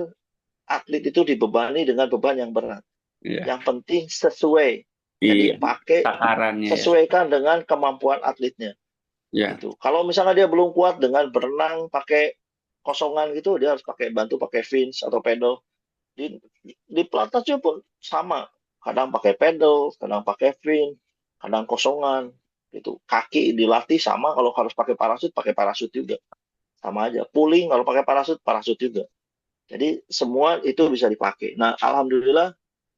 atlet itu dibebani dengan beban yang berat. Iya. Yang penting sesuai. Jadi pakai sesuaikan dengan kemampuan atletnya. Ya. Gitu. Kalau misalnya dia belum kuat dengan berenang pakai kosongan gitu, dia harus bantu pakai fins atau pedal. Di pelatnas pun sama. Kadang pakai pedal, kadang pakai fin, kadang kosongan. Itu kaki dilatih sama. Kalau harus pakai parasut juga. Sama aja. Pulling kalau pakai parasut juga. Jadi semua itu bisa dipakai. Nah, alhamdulillah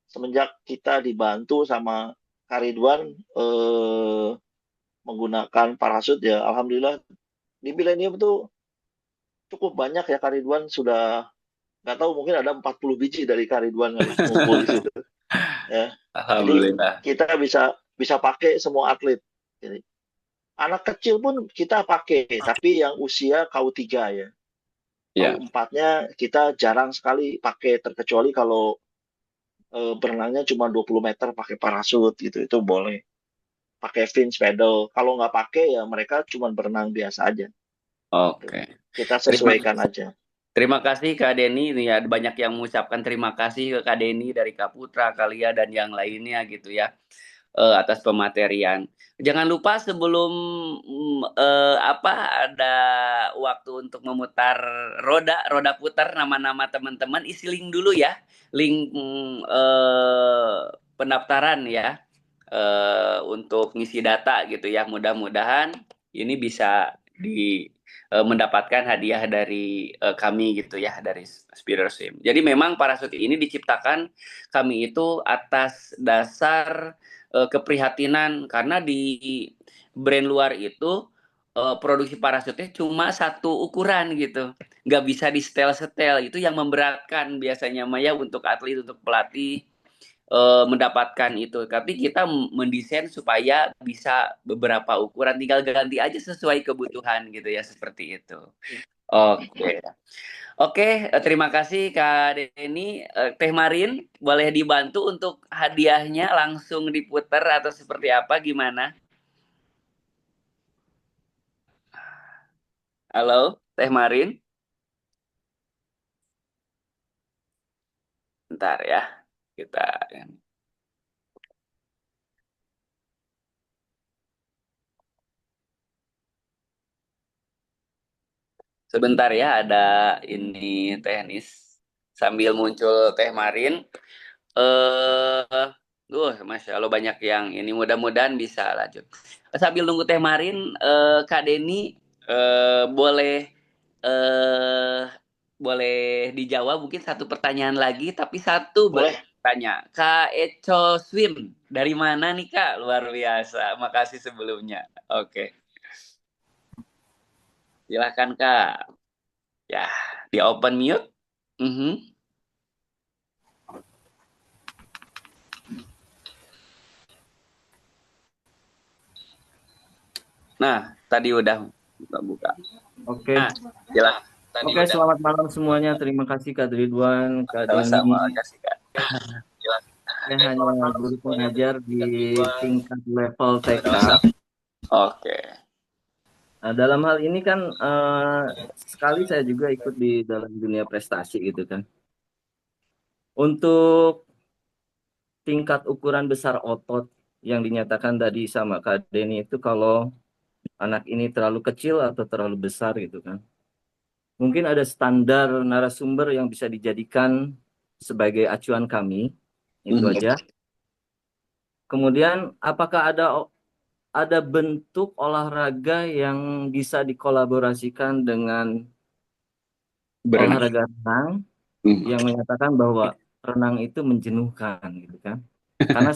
semenjak kita dibantu sama Kak Ridwan menggunakan parasut ya, alhamdulillah di Millennium itu cukup banyak ya Kak Ridwan, sudah nggak tahu mungkin ada 40 biji dari Kak Ridwan ngumpul di situ. Ya. Alhamdulillah. Jadi kita bisa pakai semua atlet. Jadi, anak kecil pun kita pakai, tapi yang usia KU3 ya. KU4-nya kita jarang sekali pakai, terkecuali kalau berenangnya cuma 20 meter pakai parasut gitu, itu boleh. Pakai fins pedal. Kalau nggak pakai ya mereka cuma berenang biasa aja. Oke. Kita Terima sesuaikan aja. Terima kasih Kak Denny. Ini ya banyak yang mengucapkan terima kasih ke Kak Denny dari Kak Putra, Kalia dan yang lainnya gitu ya, atas pematerian. Jangan lupa sebelum ada waktu untuk memutar roda putar nama-nama teman-teman, isi link dulu ya, link pendaftaran ya, untuk ngisi data gitu ya. Mudah-mudahan ini bisa mendapatkan hadiah dari kami gitu ya, dari Spirosim. Jadi memang parasut ini diciptakan kami itu atas dasar keprihatinan karena di brand luar itu produksi parasutnya cuma satu ukuran gitu, nggak bisa di setel-setel. Itu yang memberatkan biasanya Maya untuk atlet, untuk pelatih mendapatkan itu. Tapi kita mendesain supaya bisa beberapa ukuran, tinggal ganti aja sesuai kebutuhan gitu ya, seperti itu. Oke. Oke, terima kasih Kak Denny. Teh Marin, boleh dibantu untuk hadiahnya langsung diputar atau seperti apa, gimana? Halo, Teh Marin. Bentar ya, kita sebentar ya, ada ini teknis sambil muncul Teh Marin. Masya Allah banyak yang ini, mudah-mudahan bisa lanjut. Sambil nunggu Teh Marin, Kak Denny boleh eh, boleh dijawab mungkin satu pertanyaan lagi, tapi satu Boleh. bertanya. Kak Eco Swim, dari mana nih Kak? Luar biasa, makasih sebelumnya. Oke, silahkan Kak. Ya, di open mute. Mhm. Nah, tadi udah buka. Oke. Nah, silahkan. Oke, selamat malam semuanya. Terima kasih Kak Ridwan, Kak Denny. Sama-sama, kasih Kak. Saya hanya guru pengajar di tingkat level TK. Oke. Nah, dalam hal ini kan sekali saya juga ikut di dalam dunia prestasi gitu kan. Untuk tingkat ukuran besar otot yang dinyatakan tadi sama Kak Denny itu kalau anak ini terlalu kecil atau terlalu besar gitu kan. Mungkin ada standar narasumber yang bisa dijadikan sebagai acuan kami. Itu aja. Kemudian apakah ada bentuk olahraga yang bisa dikolaborasikan dengan olahraga renang yang menyatakan bahwa renang itu menjenuhkan gitu kan? Karena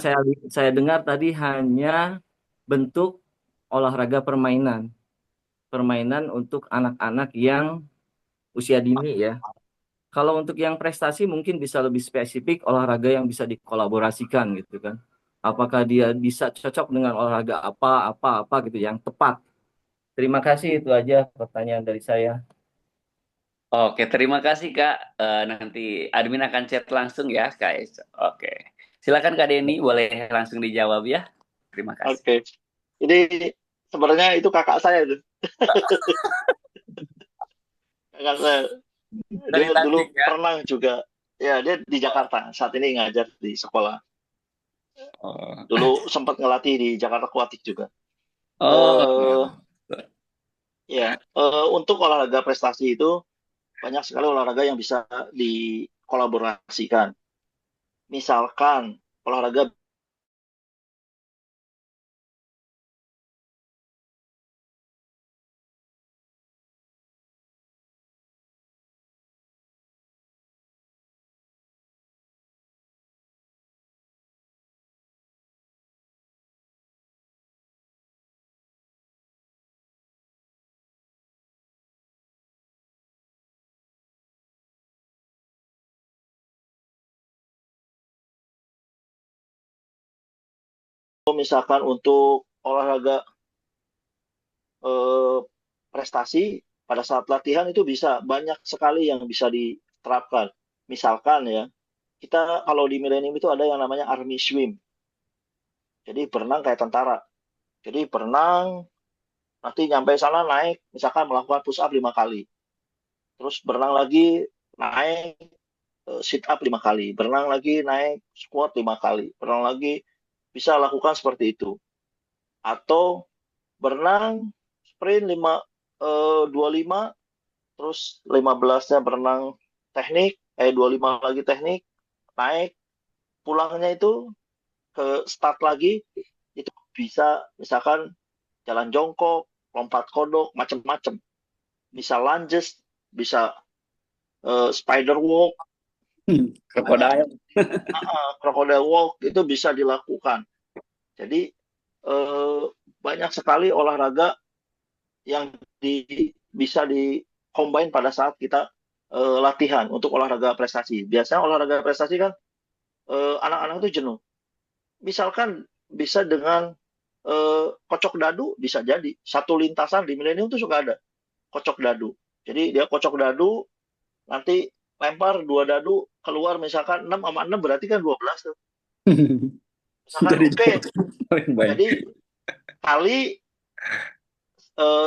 saya dengar tadi hanya bentuk olahraga permainan untuk anak-anak yang usia dini ya. Kalau untuk yang prestasi mungkin bisa lebih spesifik olahraga yang bisa dikolaborasikan gitu kan. Apakah dia bisa cocok dengan olahraga apa gitu yang tepat. Terima kasih, itu aja pertanyaan dari saya. Oke, terima kasih Kak. Nanti admin akan chat langsung ya Kak. Oke. Silakan Kak Denny, boleh langsung dijawab ya. Terima kasih. Oke. Jadi sebenarnya itu kakak saya tuh. Kakak saya. Dia dulu ya? renang juga. Ya, dia di Jakarta. Saat ini ngajar di sekolah. Dulu sempat ngelatih di Jakarta Aquatic juga. Ya, untuk olahraga prestasi itu banyak sekali olahraga yang bisa dikolaborasikan. Misalkan olahraga misalkan untuk olahraga prestasi pada saat latihan itu bisa banyak sekali yang bisa diterapkan. Misalkan ya, kita kalau di milenium itu ada yang namanya army swim. Jadi berenang kayak tentara. Jadi berenang, nanti nyampe sana naik, misalkan melakukan push up 5 kali. Terus berenang lagi, naik, sit up 5 kali. Berenang lagi, naik, squat 5 kali. Berenang lagi, bisa lakukan seperti itu. Atau berenang, sprint 25, terus 15-nya berenang teknik, 25 lagi teknik, naik, pulangnya itu ke start lagi, itu bisa misalkan jalan jongkok, lompat kodok, macam-macam. Bisa lunges, bisa spider walk, Krokodil. crocodile walk, itu bisa dilakukan. Jadi banyak sekali olahraga yang bisa di-combine pada saat kita latihan untuk olahraga prestasi. Biasanya olahraga prestasi kan anak-anak itu jenuh. Misalkan bisa dengan kocok dadu, bisa jadi. Satu lintasan di milenium itu suka ada kocok dadu. Jadi dia kocok dadu, nanti lempar 2 dadu, keluar misalkan 6 sama 6 berarti kan 12 tuh. Misalkan Jadi oke, paling baik. jadi kali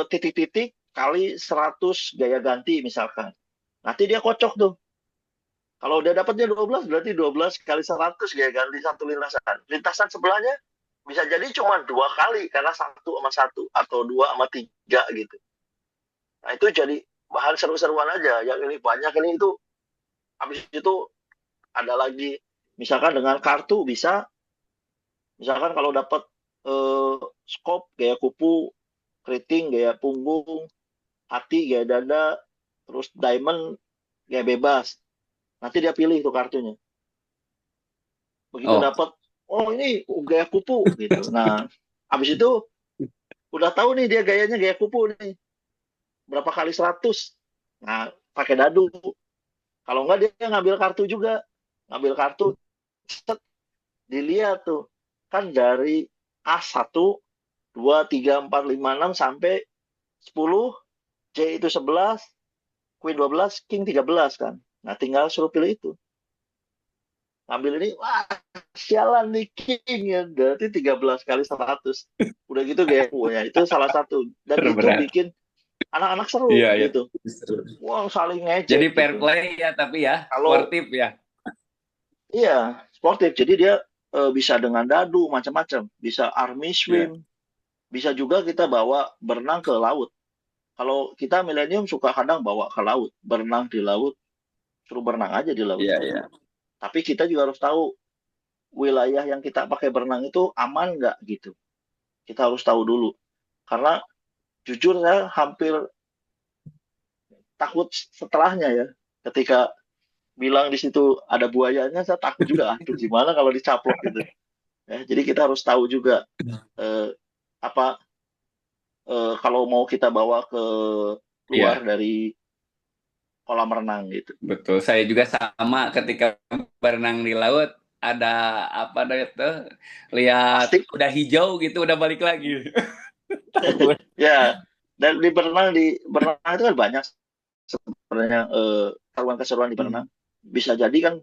titik-titik kali 100 gaya ganti misalkan. Nanti dia kocok tuh. Kalau dia dapatnya 12 berarti 12 kali 100 gaya ganti satu lintasan. Lintasan sebelahnya bisa jadi cuma 2 kali karena 1 sama 1 atau 2 sama 3 gitu. Nah itu jadi bahan seru-seruan aja. Yang ini banyak ini itu. Habis itu ada lagi misalkan dengan kartu bisa. Misalkan kalau dapat scope gaya kupu, keriting gaya punggung, hati gaya dada, terus diamond gaya bebas. Nanti dia pilih tuh kartunya. Begitu dapat, oh ini gaya kupu gitu. Nah, habis itu udah tahu nih dia gayanya gaya kupu nih. Berapa kali 100. Nah, pakai dadu. Kalau enggak dia ngambil kartu juga. Ngambil kartu, set, dilihat tuh. Kan dari A1, 2, 3, 4, 5, 6 sampai 10, J itu 11, Queen 12, King 13 kan. Nah, tinggal suruh pilih itu. Ngambil ini, wah, sialan nih King ya. Berarti 13 kali 100. Udah gitu gaya ya. Itu salah satu. Dan itu bikin anak-anak seru gitu. Wah, saling ngejek. Jadi fair gitu. play ya, tapi ya sportif ya. Iya, sportif. Jadi dia bisa dengan dadu, macam-macam. Bisa army swim. Bisa juga kita bawa berenang ke laut. Kalau kita milenium suka kadang bawa ke laut. Berenang di laut. Suruh berenang aja di laut. Iya. Tapi kita juga harus tahu wilayah yang kita pakai berenang itu aman nggak gitu. Kita harus tahu dulu. Karena jujur saya hampir takut setelahnya ya. Ketika bilang di situ ada buayanya, saya takut juga. Aduh, gimana kalau dicaplok gitu. Ya, jadi kita harus tahu juga kalau mau kita bawa ke luar dari kolam renang gitu. Betul, saya juga sama ketika berenang di laut ada apa itu lihat udah hijau gitu udah balik lagi. Ya, dan di berenang itu kan banyak sebenarnya keseruan di berenang. Bisa jadi kan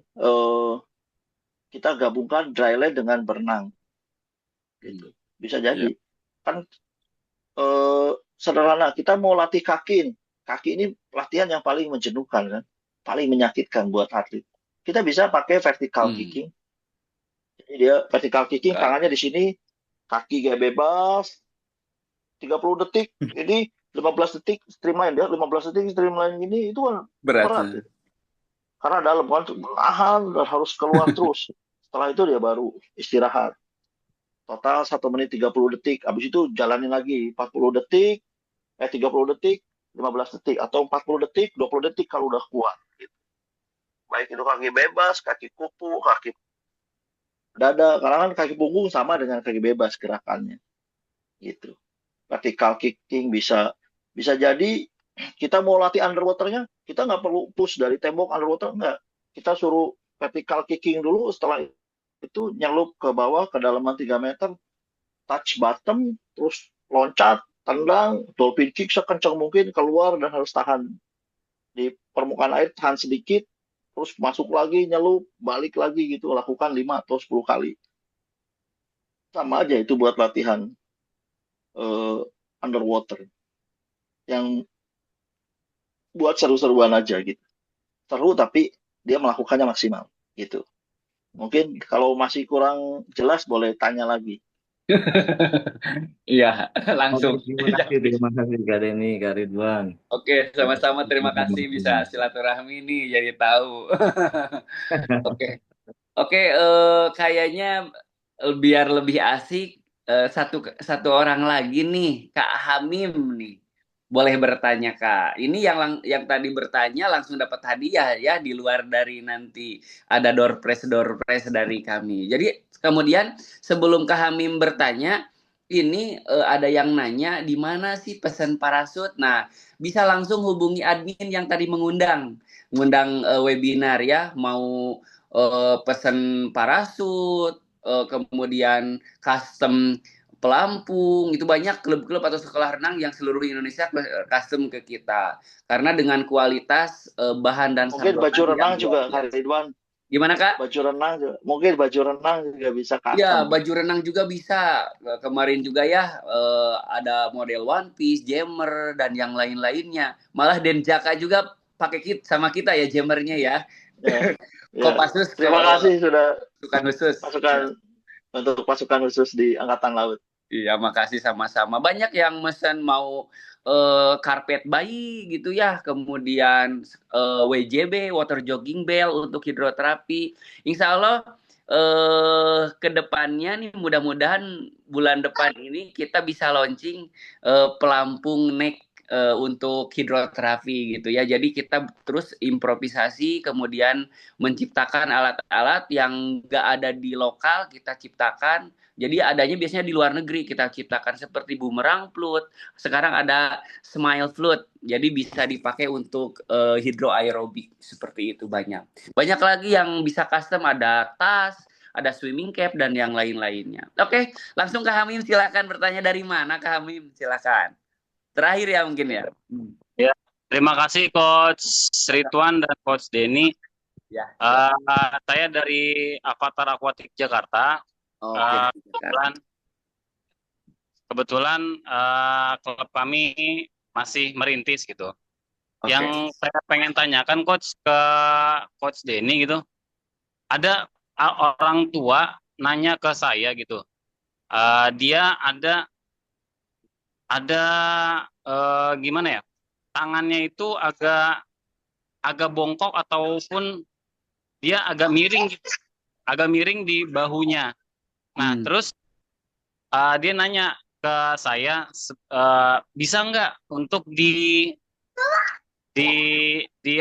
kita gabungkan dry land dengan berenang. Gitu. Bisa jadi. Kan sederhana, kita mau latih kaki. Kaki ini latihan yang paling menjenuhkan kan, paling menyakitkan buat atlet. Kita bisa pakai vertical kicking. Jadi dia vertical kicking, tangannya di sini, kaki gaya bebas, 30 detik, ini 15 detik streamline dia, 15 detik streamline ini itu kan berat. Karena dalam kan menahan dan harus keluar terus. Setelah itu dia baru istirahat. Total 1 menit 30 detik. Habis itu jalanin lagi 40 detik, 30 detik, 15 detik, atau 40 detik, 20 detik kalau udah kuat. Gitu. Baik itu kaki bebas, kaki kupu, kaki dada. Karena kan kaki punggung sama dengan kaki bebas gerakannya. Gitu. Vertical kicking bisa jadi kita mau latih underwaternya, kita nggak perlu push dari tembok underwater, nggak. Kita suruh vertical kicking dulu, setelah itu nyelup ke bawah, kedalaman 3 meter, touch bottom, terus loncat, tendang, dolphin kick sekencang mungkin keluar dan harus tahan di permukaan air, tahan sedikit, terus masuk lagi, nyelup, balik lagi gitu, lakukan 5 atau 10 kali. Sama aja itu buat latihan eh, underwater. Yang buat seru-seruan aja gitu. Seru tapi dia melakukannya maksimal gitu. Mungkin kalau masih kurang jelas boleh tanya lagi. Iya, Oke, langsung. terima kasih Kak Denny, Kak Ridwan. Oke, sama-sama terima kasih bisa silaturahmi nih jadi tahu. Oke. Oke, kayaknya biar lebih asik satu satu orang lagi nih, Kak Hamim nih. Boleh bertanya, Kak. Ini yang tadi bertanya langsung dapat hadiah ya di luar dari nanti ada door prize dari kami. Jadi kemudian sebelum Kak Hamim bertanya, ini ada yang nanya di mana sih pesan parasut. Nah, bisa langsung hubungi admin yang tadi mengundang webinar ya, mau pesan parasut, kemudian custom pelampung, itu banyak klub-klub atau sekolah renang yang seluruh Indonesia custom ke kita. Karena dengan kualitas bahan dan Mungkin sablon baju renang yang juga, luar Kak biasa. Ridwan. Gimana, Kak? Baju renang juga. Mungkin baju renang juga bisa Ya, custom. baju renang juga bisa. Kemarin juga ya ada model one piece, jammer dan yang lain-lainnya. Malah Denjaka juga pakai kit sama kita ya jammernya ya. Ya, ya. Kopassus Terima kasih sudah pasukan khusus. pasukan untuk pasukan khusus di Angkatan Laut. Iya, makasih sama-sama. Banyak yang mesen mau karpet bayi gitu ya, kemudian WJB, water jogging bell untuk hidroterapi. Insya Allah ke depannya nih mudah-mudahan bulan depan ini kita bisa launching pelampung neck untuk hidroterapi gitu ya. Jadi kita terus improvisasi, kemudian menciptakan alat-alat yang nggak ada di lokal kita ciptakan. Jadi adanya biasanya di luar negeri kita ciptakan seperti bumerang float. Sekarang ada smile float. Jadi bisa dipakai untuk hidroaerobik seperti itu banyak. Banyak lagi yang bisa custom, ada tas, ada swimming cap dan yang lain-lainnya. Oke, langsung Kak Hamim silakan bertanya dari mana Kak Hamim silakan. Terakhir ya mungkin ya. Ya, terima kasih Coach Ridwan dan Coach Denny. Ya. Saya dari Avatar Aquatic Jakarta. Kebetulan klub kami masih merintis gitu. Yang saya pengen tanyakan Coach ke Coach Denny gitu, ada orang tua nanya ke saya gitu, dia ada gimana ya, tangannya itu agak bongkok ataupun dia agak miring di bahunya. Nah, terus dia nanya ke saya, bisa nggak untuk di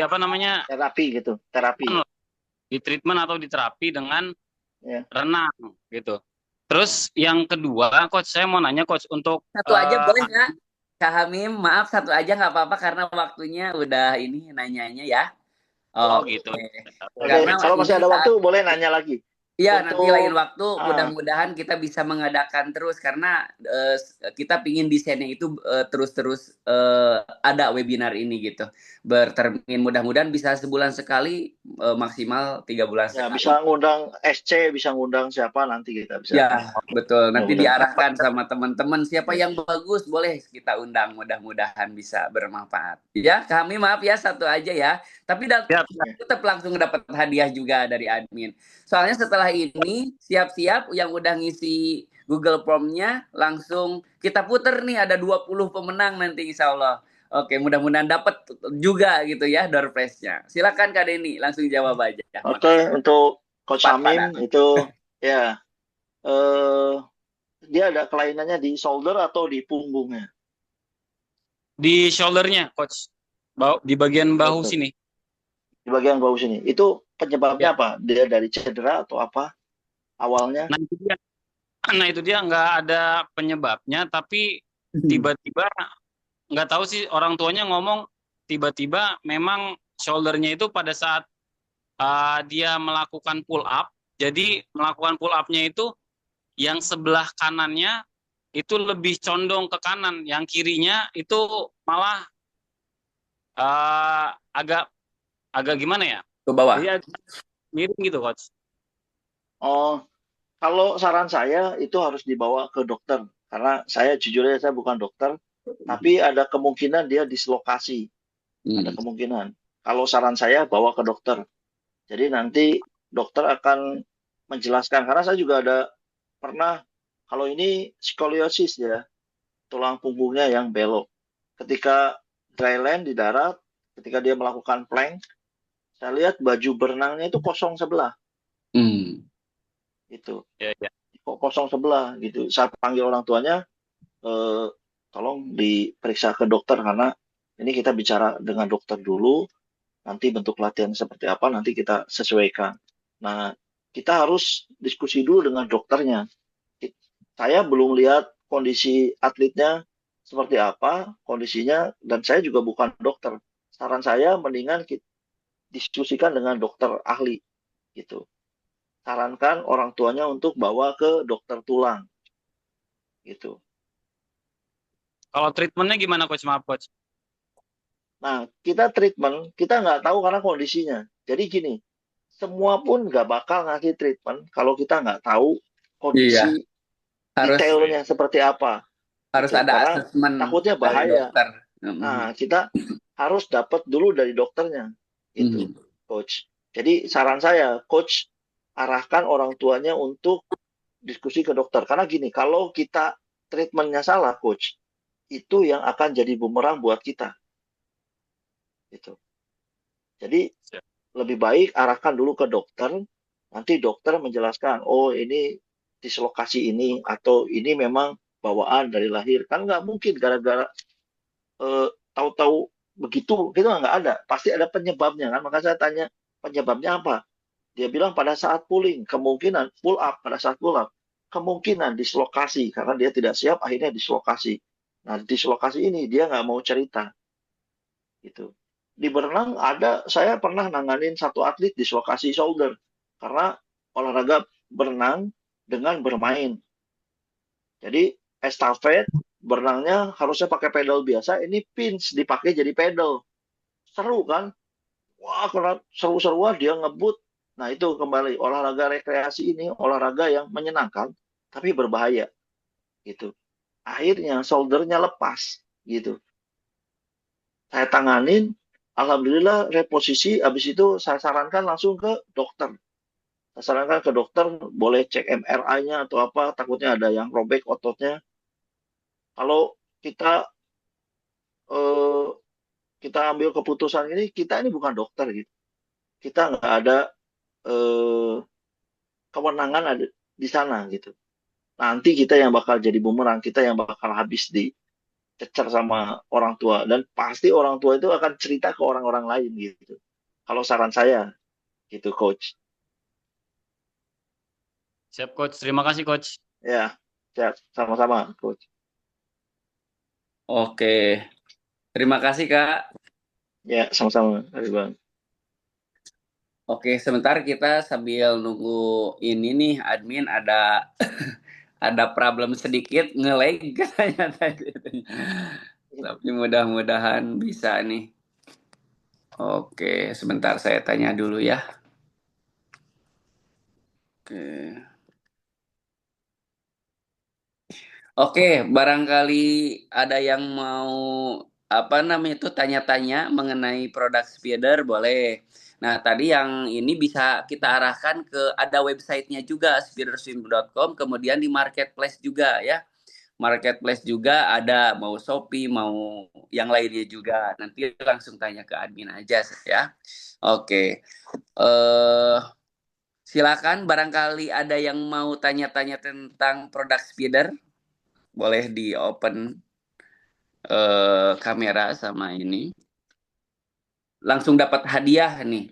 apa namanya, terapi gitu, di treatment atau di terapi dengan renang gitu. Terus yang kedua, Coach, saya mau nanya Coach, untuk satu aja boleh nggak Kak Hamim? Maaf, satu aja nggak apa-apa karena waktunya udah ini nanyanya ya. Gitu. Karena kalau masih ada waktu boleh nanya lagi. Iya, nanti lain waktu mudah-mudahan kita bisa mengadakan terus karena kita pingin desainnya itu terus-terus ada webinar ini gitu. Bertermin mudah-mudahan bisa sebulan sekali, maksimal 3 bulan sekali. Bisa ngundang SC, bisa ngundang siapa nanti kita bisa. Ya, betul. Nanti diarahkan sama teman-teman siapa yang bagus boleh kita undang, mudah-mudahan bisa bermanfaat. Ya, kami maaf ya satu aja ya. Tapi tetap langsung dapat hadiah juga dari admin. Soalnya setelah ini siap-siap yang udah ngisi Google Form-nya langsung kita puter nih, ada 20 pemenang nanti insya Allah. Oke, mudah-mudahan dapat juga gitu ya door prize-nya. Silakan Kak Denny langsung jawab aja. Oke, untuk Coach Hamim itu ya dia ada kelainannya di shoulder atau di punggungnya? Di shoulder-nya, Coach. Di bagian bahu sini. Di bagian bahu sini. Itu penyebabnya apa? Dia dari cedera atau apa awalnya? Nah itu dia nggak ada penyebabnya, tapi tiba-tiba nggak tahu sih, orang tuanya ngomong tiba-tiba memang shoulder-nya itu pada saat dia melakukan pull up, jadi melakukan pull up-nya itu yang sebelah kanannya itu lebih condong ke kanan, yang kirinya itu malah agak gimana ya? ke bawah. Jadi miring gitu, Coach. Oh, kalau saran saya itu harus dibawa ke dokter. Karena saya jujur aja saya bukan dokter, tapi ada kemungkinan dia dislokasi. Ada kemungkinan. Kalau saran saya bawa ke dokter. Jadi nanti dokter akan menjelaskan. Karena saya juga ada pernah, kalau ini skoliosis ya, tulang punggungnya yang belok. Ketika dryland di darat, ketika dia melakukan plank, saya lihat baju berenangnya itu kosong sebelah. Itu. Ya, ya. Kok kosong sebelah gitu. Saya panggil orang tuanya, tolong diperiksa ke dokter karena ini kita bicara dengan dokter dulu, nanti bentuk latihan seperti apa nanti kita sesuaikan. Nah, kita harus diskusi dulu dengan dokternya. Saya belum lihat kondisi atletnya seperti apa kondisinya dan saya juga bukan dokter. Saran saya mendingan kita diskusikan dengan dokter ahli gitu. Sarankan orang tuanya untuk bawa ke dokter tulang gitu. Kalau treatmentnya gimana, Coach? Maaf, Coach. Nah, kita treatment, kita nggak tahu karena kondisinya. Jadi gini, semua pun nggak bakal ngasih treatment kalau kita nggak tahu kondisi detailnya seperti apa. Harus gitu. ada Karena asesmen takutnya dari bahaya. dokter. Nah, kita harus dapat dulu dari dokternya, gitu, Coach. Jadi saran saya, Coach, arahkan orang tuanya untuk diskusi ke dokter. Karena gini, kalau kita treatmentnya salah, Coach, itu yang akan jadi bumerang buat kita. Gitu. Jadi lebih baik arahkan dulu ke dokter, nanti dokter menjelaskan, oh ini dislokasi ini, atau ini memang bawaan dari lahir. Kan nggak mungkin gara-gara tahu-tahu begitu, gitu nggak ada. Pasti ada penyebabnya kan, maka saya tanya, penyebabnya apa? Dia bilang pada saat pulling, kemungkinan pull up, pada saat pull up, kemungkinan dislokasi, karena dia tidak siap, akhirnya dislokasi. Nah, dislokasi ini dia nggak mau cerita. Gitu. Di berenang ada, saya pernah nanganin satu atlet dislokasi shoulder karena olahraga berenang dengan bermain. Jadi estafet berenangnya harusnya pakai pedal biasa, ini pins dipakai jadi pedal. Seru kan? Wah, karena seru-seruan dia ngebut. Nah, itu kembali olahraga rekreasi ini olahraga yang menyenangkan tapi berbahaya gitu. Akhirnya shouldernya lepas gitu. Saya tanganin, alhamdulillah reposisi, habis itu saya sarankan langsung ke dokter. Saya sarankan ke dokter, boleh cek MRI-nya atau apa, takutnya ada yang robek ototnya. Kalau kita kita ambil keputusan ini, kita ini bukan dokter gitu. Kita nggak ada kewenangan ada di sana gitu. Nanti kita yang bakal jadi bumerang, kita yang bakal habis dicecer sama orang tua. Dan pasti orang tua itu akan cerita ke orang-orang lain gitu. Kalau saran saya, gitu Coach. Siap, Coach. Terima kasih, Coach. Ya, siap. Sama-sama, Coach. Oke. Terima kasih, Kak. Ya, sama-sama. Bang. Oke, sebentar kita sambil nunggu ini nih, admin ada ada problem sedikit nge-lag katanya tadi. Tapi mudah-mudahan bisa nih. Oke, sebentar saya tanya dulu ya. Oke, barangkali ada yang mau apa namanya itu tanya-tanya mengenai produk Spider boleh. Nah, tadi yang ini bisa kita arahkan ke ada websitenya juga spiderswim.com, kemudian di marketplace juga ya. Marketplace juga ada mau Shopee mau yang lainnya juga. Nanti langsung tanya ke admin aja ya. Oke. Silakan barangkali ada yang mau tanya-tanya tentang produk Spider. Boleh di open kamera sama ini. Langsung dapat hadiah nih.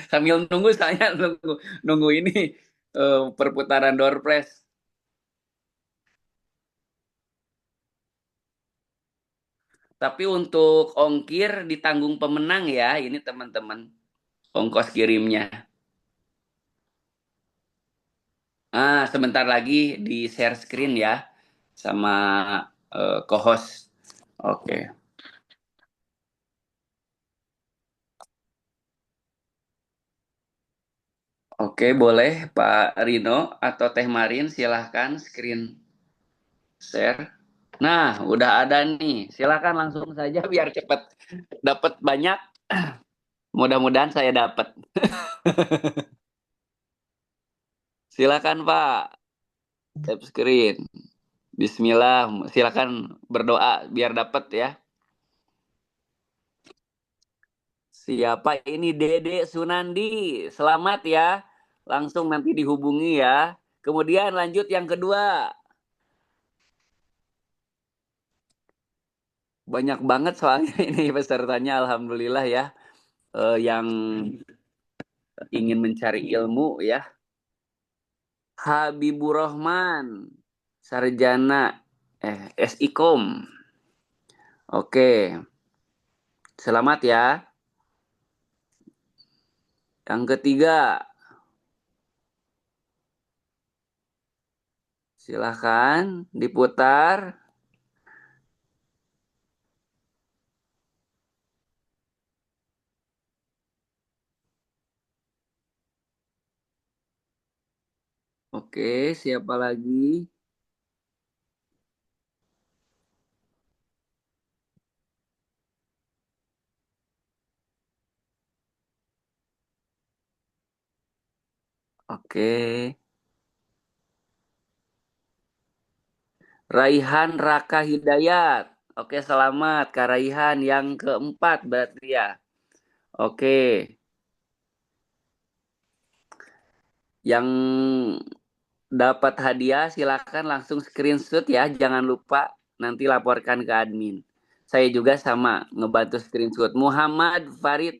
Sambil nunggu saya nunggu ini perputaran door prize. Tapi untuk ongkir ditanggung pemenang ya, ini teman-teman. Ongkos kirimnya. Sebentar lagi di share screen ya sama co-host. Oke. Oke, boleh Pak Rino atau Teh Marin, silahkan screen share. Nah, udah ada nih. Silahkan langsung saja biar cepat dapat banyak. Mudah-mudahan saya dapat. Silakan Pak, tap screen. Bismillah, silakan berdoa biar dapat ya. Siapa ini? Dede Sunandi. Selamat ya. Langsung nanti dihubungi ya. Kemudian lanjut yang kedua. Banyak banget soalnya ini pesertanya, alhamdulillah ya. Yang ingin mencari ilmu ya. Habibur Rahman, sarjana SIKOM. Oke, selamat ya. Yang ketiga, silahkan diputar. Oke, siapa lagi? Oke. Raihan Raka Hidayat. Oke, selamat Kak Raihan. Yang keempat berarti ya. Oke. Yang dapat hadiah silakan langsung screenshot ya. Jangan lupa nanti laporkan ke admin. Saya juga sama ngebantu screenshot. Muhammad Farid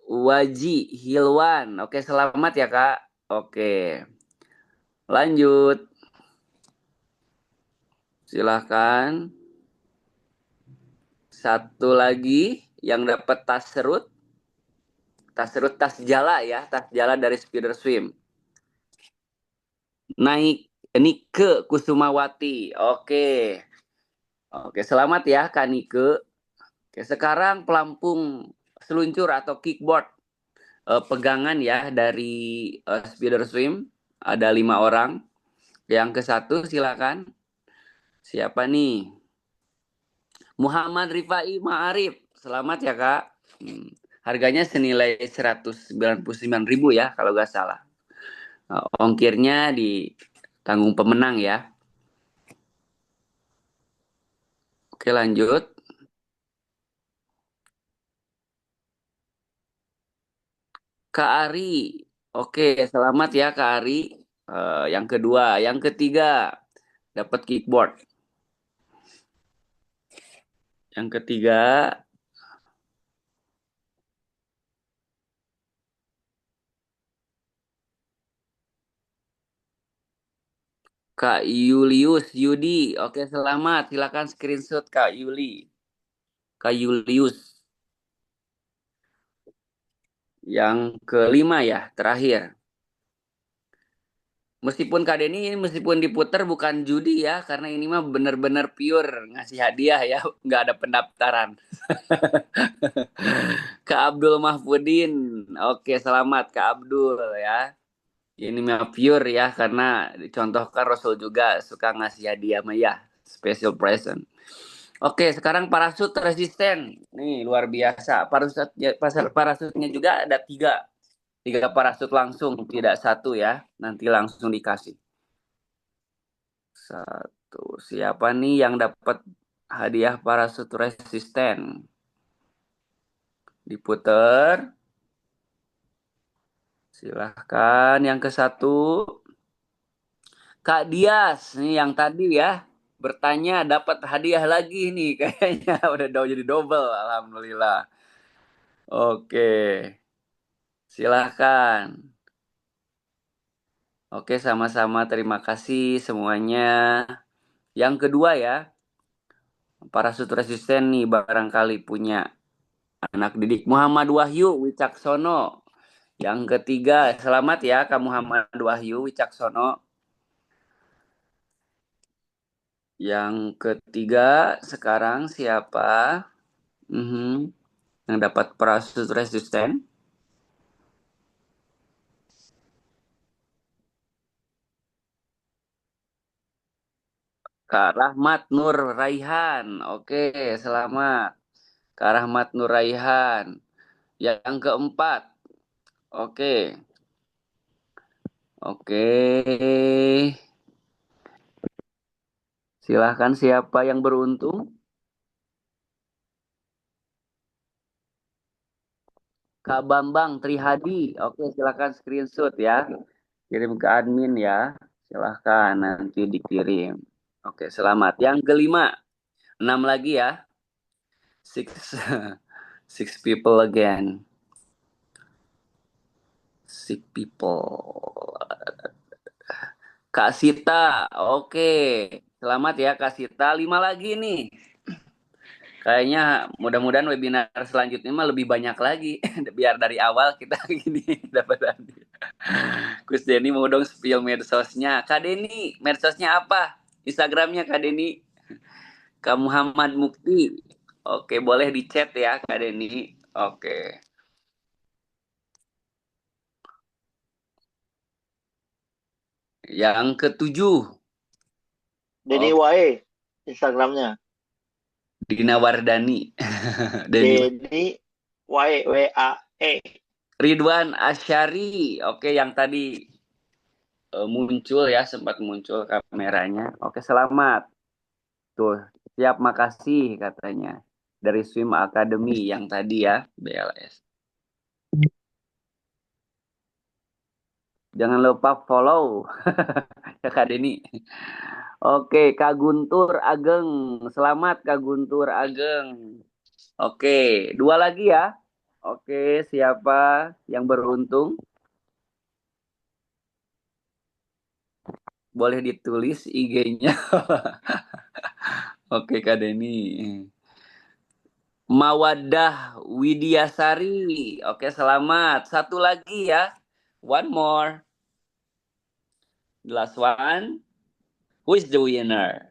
Waji Hilwan. Oke, selamat ya Kak. Oke. Lanjut. Silahkan. Satu lagi yang dapat tas serut. Tas serut, tas jala ya. Tas jala dari Spider Swim. Naik Nike Kusumawati. Oke. Oke, selamat ya Kak Nike. Oke, sekarang pelampung seluncur atau kickboard. Pegangan ya dari Spider Swim. Ada 5 orang. Yang ke satu silakan. Siapa nih? Muhammad Rifai Ma'arif. Selamat ya Kak. Harganya senilai 199.000 ya kalau nggak salah. Ongkirnya ditanggung pemenang ya. Oke, lanjut. Kak Ari. Oke, selamat ya Kak Ari. Yang kedua, yang ketiga dapat kickboard. Yang ketiga Kak Julius Yudi. Oke, selamat. Silakan screenshot Kak Yuli. Kak Julius. Yang kelima ya, terakhir. Meskipun Kak Denny meskipun diputer bukan judi ya, karena ini mah benar-benar pure ngasih hadiah ya, nggak ada pendaftaran. Kak Abdul Mahfudin, oke selamat Kak Abdul ya. Ini mah pure ya, karena dicontohkan Rasul juga suka ngasih hadiah mah ya, special present. Oke, sekarang parasut resisten, nih luar biasa. Parasutnya juga ada 3 parasut langsung, tidak 1 ya. Nanti langsung dikasih. 1. Siapa nih yang dapat hadiah parasut resisten? Diputer. Silahkan yang ke 1. Kak Dias, nih yang tadi ya. Bertanya dapat hadiah lagi nih. Kayaknya udah jadi double, alhamdulillah. Oke. Silahkan. Oke, sama-sama. Terima kasih semuanya. Yang kedua ya, parasut resisten nih barangkali punya anak didik. Muhammad Wahyu Wicaksono. Yang ketiga, selamat ya Kak Muhammad Wahyu Wicaksono. Yang ketiga, sekarang siapa? Yang dapat parasut resisten? Kak Rahmat Nur Raihan. Oke, selamat. Kak Rahmat Nur Raihan. Yang keempat. Oke. Oke. Silahkan siapa yang beruntung? Kak Bambang Trihadi. Oke, silahkan screenshot ya. Kirim ke admin ya. Silahkan nanti dikirim. Oke, selamat. Yang kelima. 6 lagi ya. Six, six people again. Six people. Kak Sita. Oke. Selamat ya Kak Sita. 5 lagi nih. Kayaknya mudah-mudahan webinar selanjutnya mah lebih banyak lagi. Biar dari awal kita gini dapat tadi. Kus Denny mau dong spill medsosnya. Kak Denny, medsosnya apa? Instagramnya Kak Denny. Kak Muhammad Mukti. Oke, boleh di chat ya Kak Denny. Oke. Yang ketujuh. Denny Wae Instagramnya. Dina Wardani. Denny Wae WAE. Ridwan Asyari. Oke, yang tadi muncul ya, sempat muncul kameranya. Oke, selamat. Tuh, siap makasih katanya. Dari Swim Academy yang tadi ya, BLS. Jangan lupa follow ya Kak Denny. Oke, Kak Guntur Ageng. Selamat Kak Guntur Ageng. Oke, 2 lagi ya. Oke, siapa yang beruntung? Boleh ditulis IG-nya. Oke, Kak Denny. Mawadah Widiasari. Oke, selamat. 1 lagi ya. One more. The last one. Who is the winner?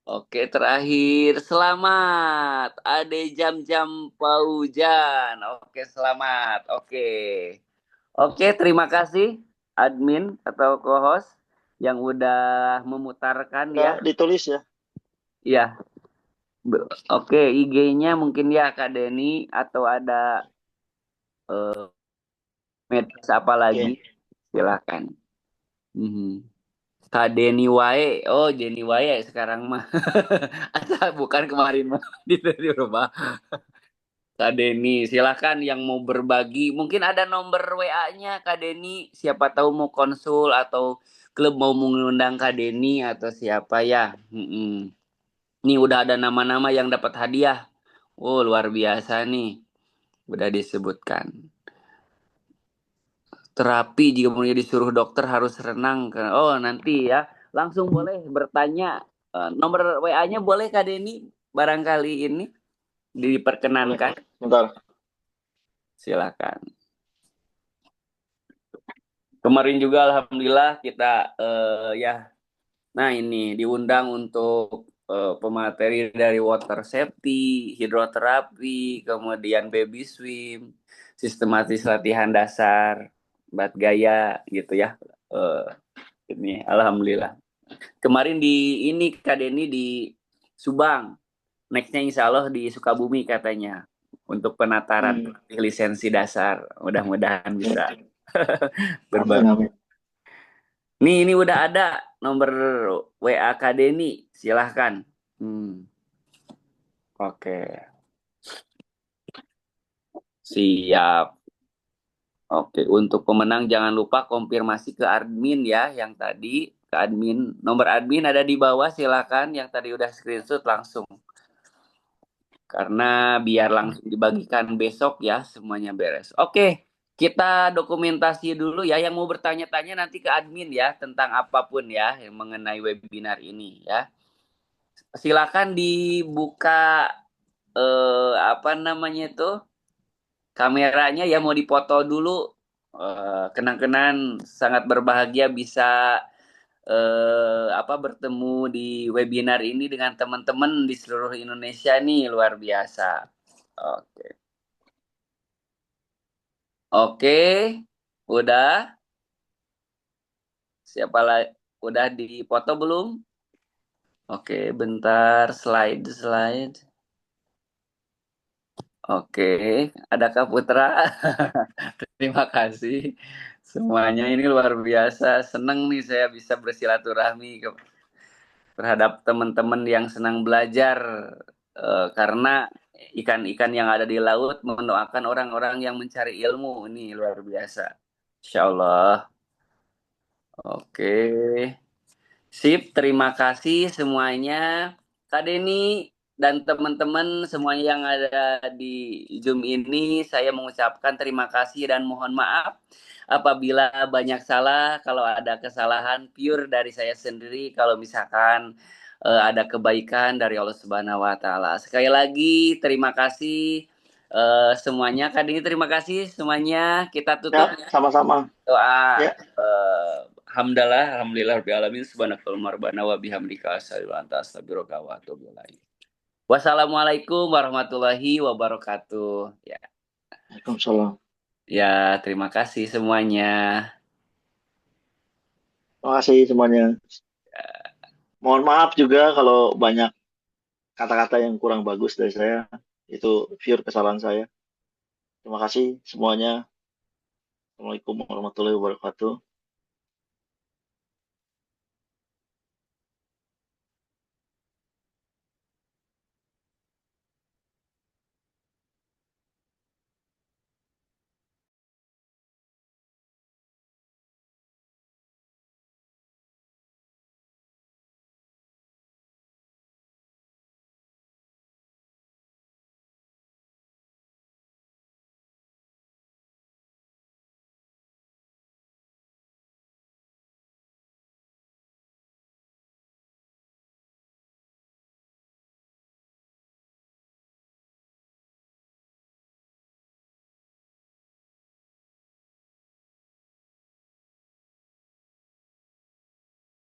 Oke, terakhir. Selamat. Ade Jam-Jam Paujan. Oke, selamat. Oke. Oke, terima kasih admin atau co-host yang udah memutarkan ya. Ditulis ya. Iya. Oke, IG-nya mungkin ya Kak Denny atau ada medsos apa lagi? Silakan. Kak Denny Wae. Oh, Denny Wae sekarang mah. Asal bukan kemarin mah di rumah. Kak Denny, silakan yang mau berbagi. Mungkin ada nomor WA-nya Kak Denny. Siapa tahu mau konsul atau klub mau mengundang Kak Denny atau siapa ya. Nih udah ada nama-nama yang dapat hadiah. Oh, luar biasa nih. Udah disebutkan. Terapi jika mau disuruh dokter harus renang. Oh, nanti ya. Langsung boleh bertanya. Nomor WA-nya boleh Kak Denny barangkali ini diperkenankan. Bentar. Silakan. Kemarin juga alhamdulillah kita ya. Nah, ini diundang untuk pemateri dari water safety, hidroterapi, kemudian baby swim, sistematis latihan dasar, bat gaya gitu ya. Ini alhamdulillah. Kemarin di ini Kak Denny di Subang. Nextnya insya Allah di Sukabumi katanya untuk penataran lisensi dasar. Mudah-mudahan bisa berbagi. Ini udah ada nomor WA Kak Denny. Silahkan. Oke. Siap. Oke, untuk pemenang jangan lupa konfirmasi ke admin ya yang tadi. Ke admin. Nomor admin ada di bawah, silakan. Yang tadi udah screenshot langsung. Karena biar langsung dibagikan besok ya, semuanya beres. Oke, kita dokumentasi dulu ya. Yang mau bertanya-tanya nanti ke admin ya, tentang apapun ya, yang mengenai webinar ini ya. Silakan dibuka, apa namanya itu, kameranya ya, mau dipoto dulu. Kenang-kenang sangat berbahagia bisa bertemu di webinar ini dengan teman-teman di seluruh Indonesia nih, luar biasa. Oke. Udah? Siapa lagi? Udah dipoto belum? Oke, bentar slide. Oke, adakah Putra? Terima kasih semuanya, ini luar biasa. Senang nih saya bisa bersilaturahmi terhadap teman-teman yang senang belajar, karena ikan-ikan yang ada di laut mendoakan orang-orang yang mencari ilmu. Ini luar biasa. Insya Allah. Oke. Sip, terima kasih semuanya. Kak Denny dan teman-teman semuanya yang ada di Zoom ini, saya mengucapkan terima kasih dan mohon maaf apabila banyak salah. Kalau ada kesalahan pure dari saya sendiri, kalau misalkan ada kebaikan dari Allah Subhanahu wa taala. Sekali lagi terima kasih semuanya. Kak Denny terima kasih semuanya. Kita tutup Ya, sama-sama. doa. Ya. Alhamdulillah rabbil alamin subhanakallahumma rabbana wa bihamdika asyhadu an la ilaha illa anta astaghfiruka wa atubu ilaik. Wassalamualaikum warahmatullahi wabarakatuh. Ya. Waalaikumsalam. Ya, terima kasih semuanya. Terima kasih semuanya. Mohon maaf juga kalau banyak kata-kata yang kurang bagus dari saya. Itu pure kesalahan saya. Terima kasih semuanya. Assalamualaikum warahmatullahi wabarakatuh.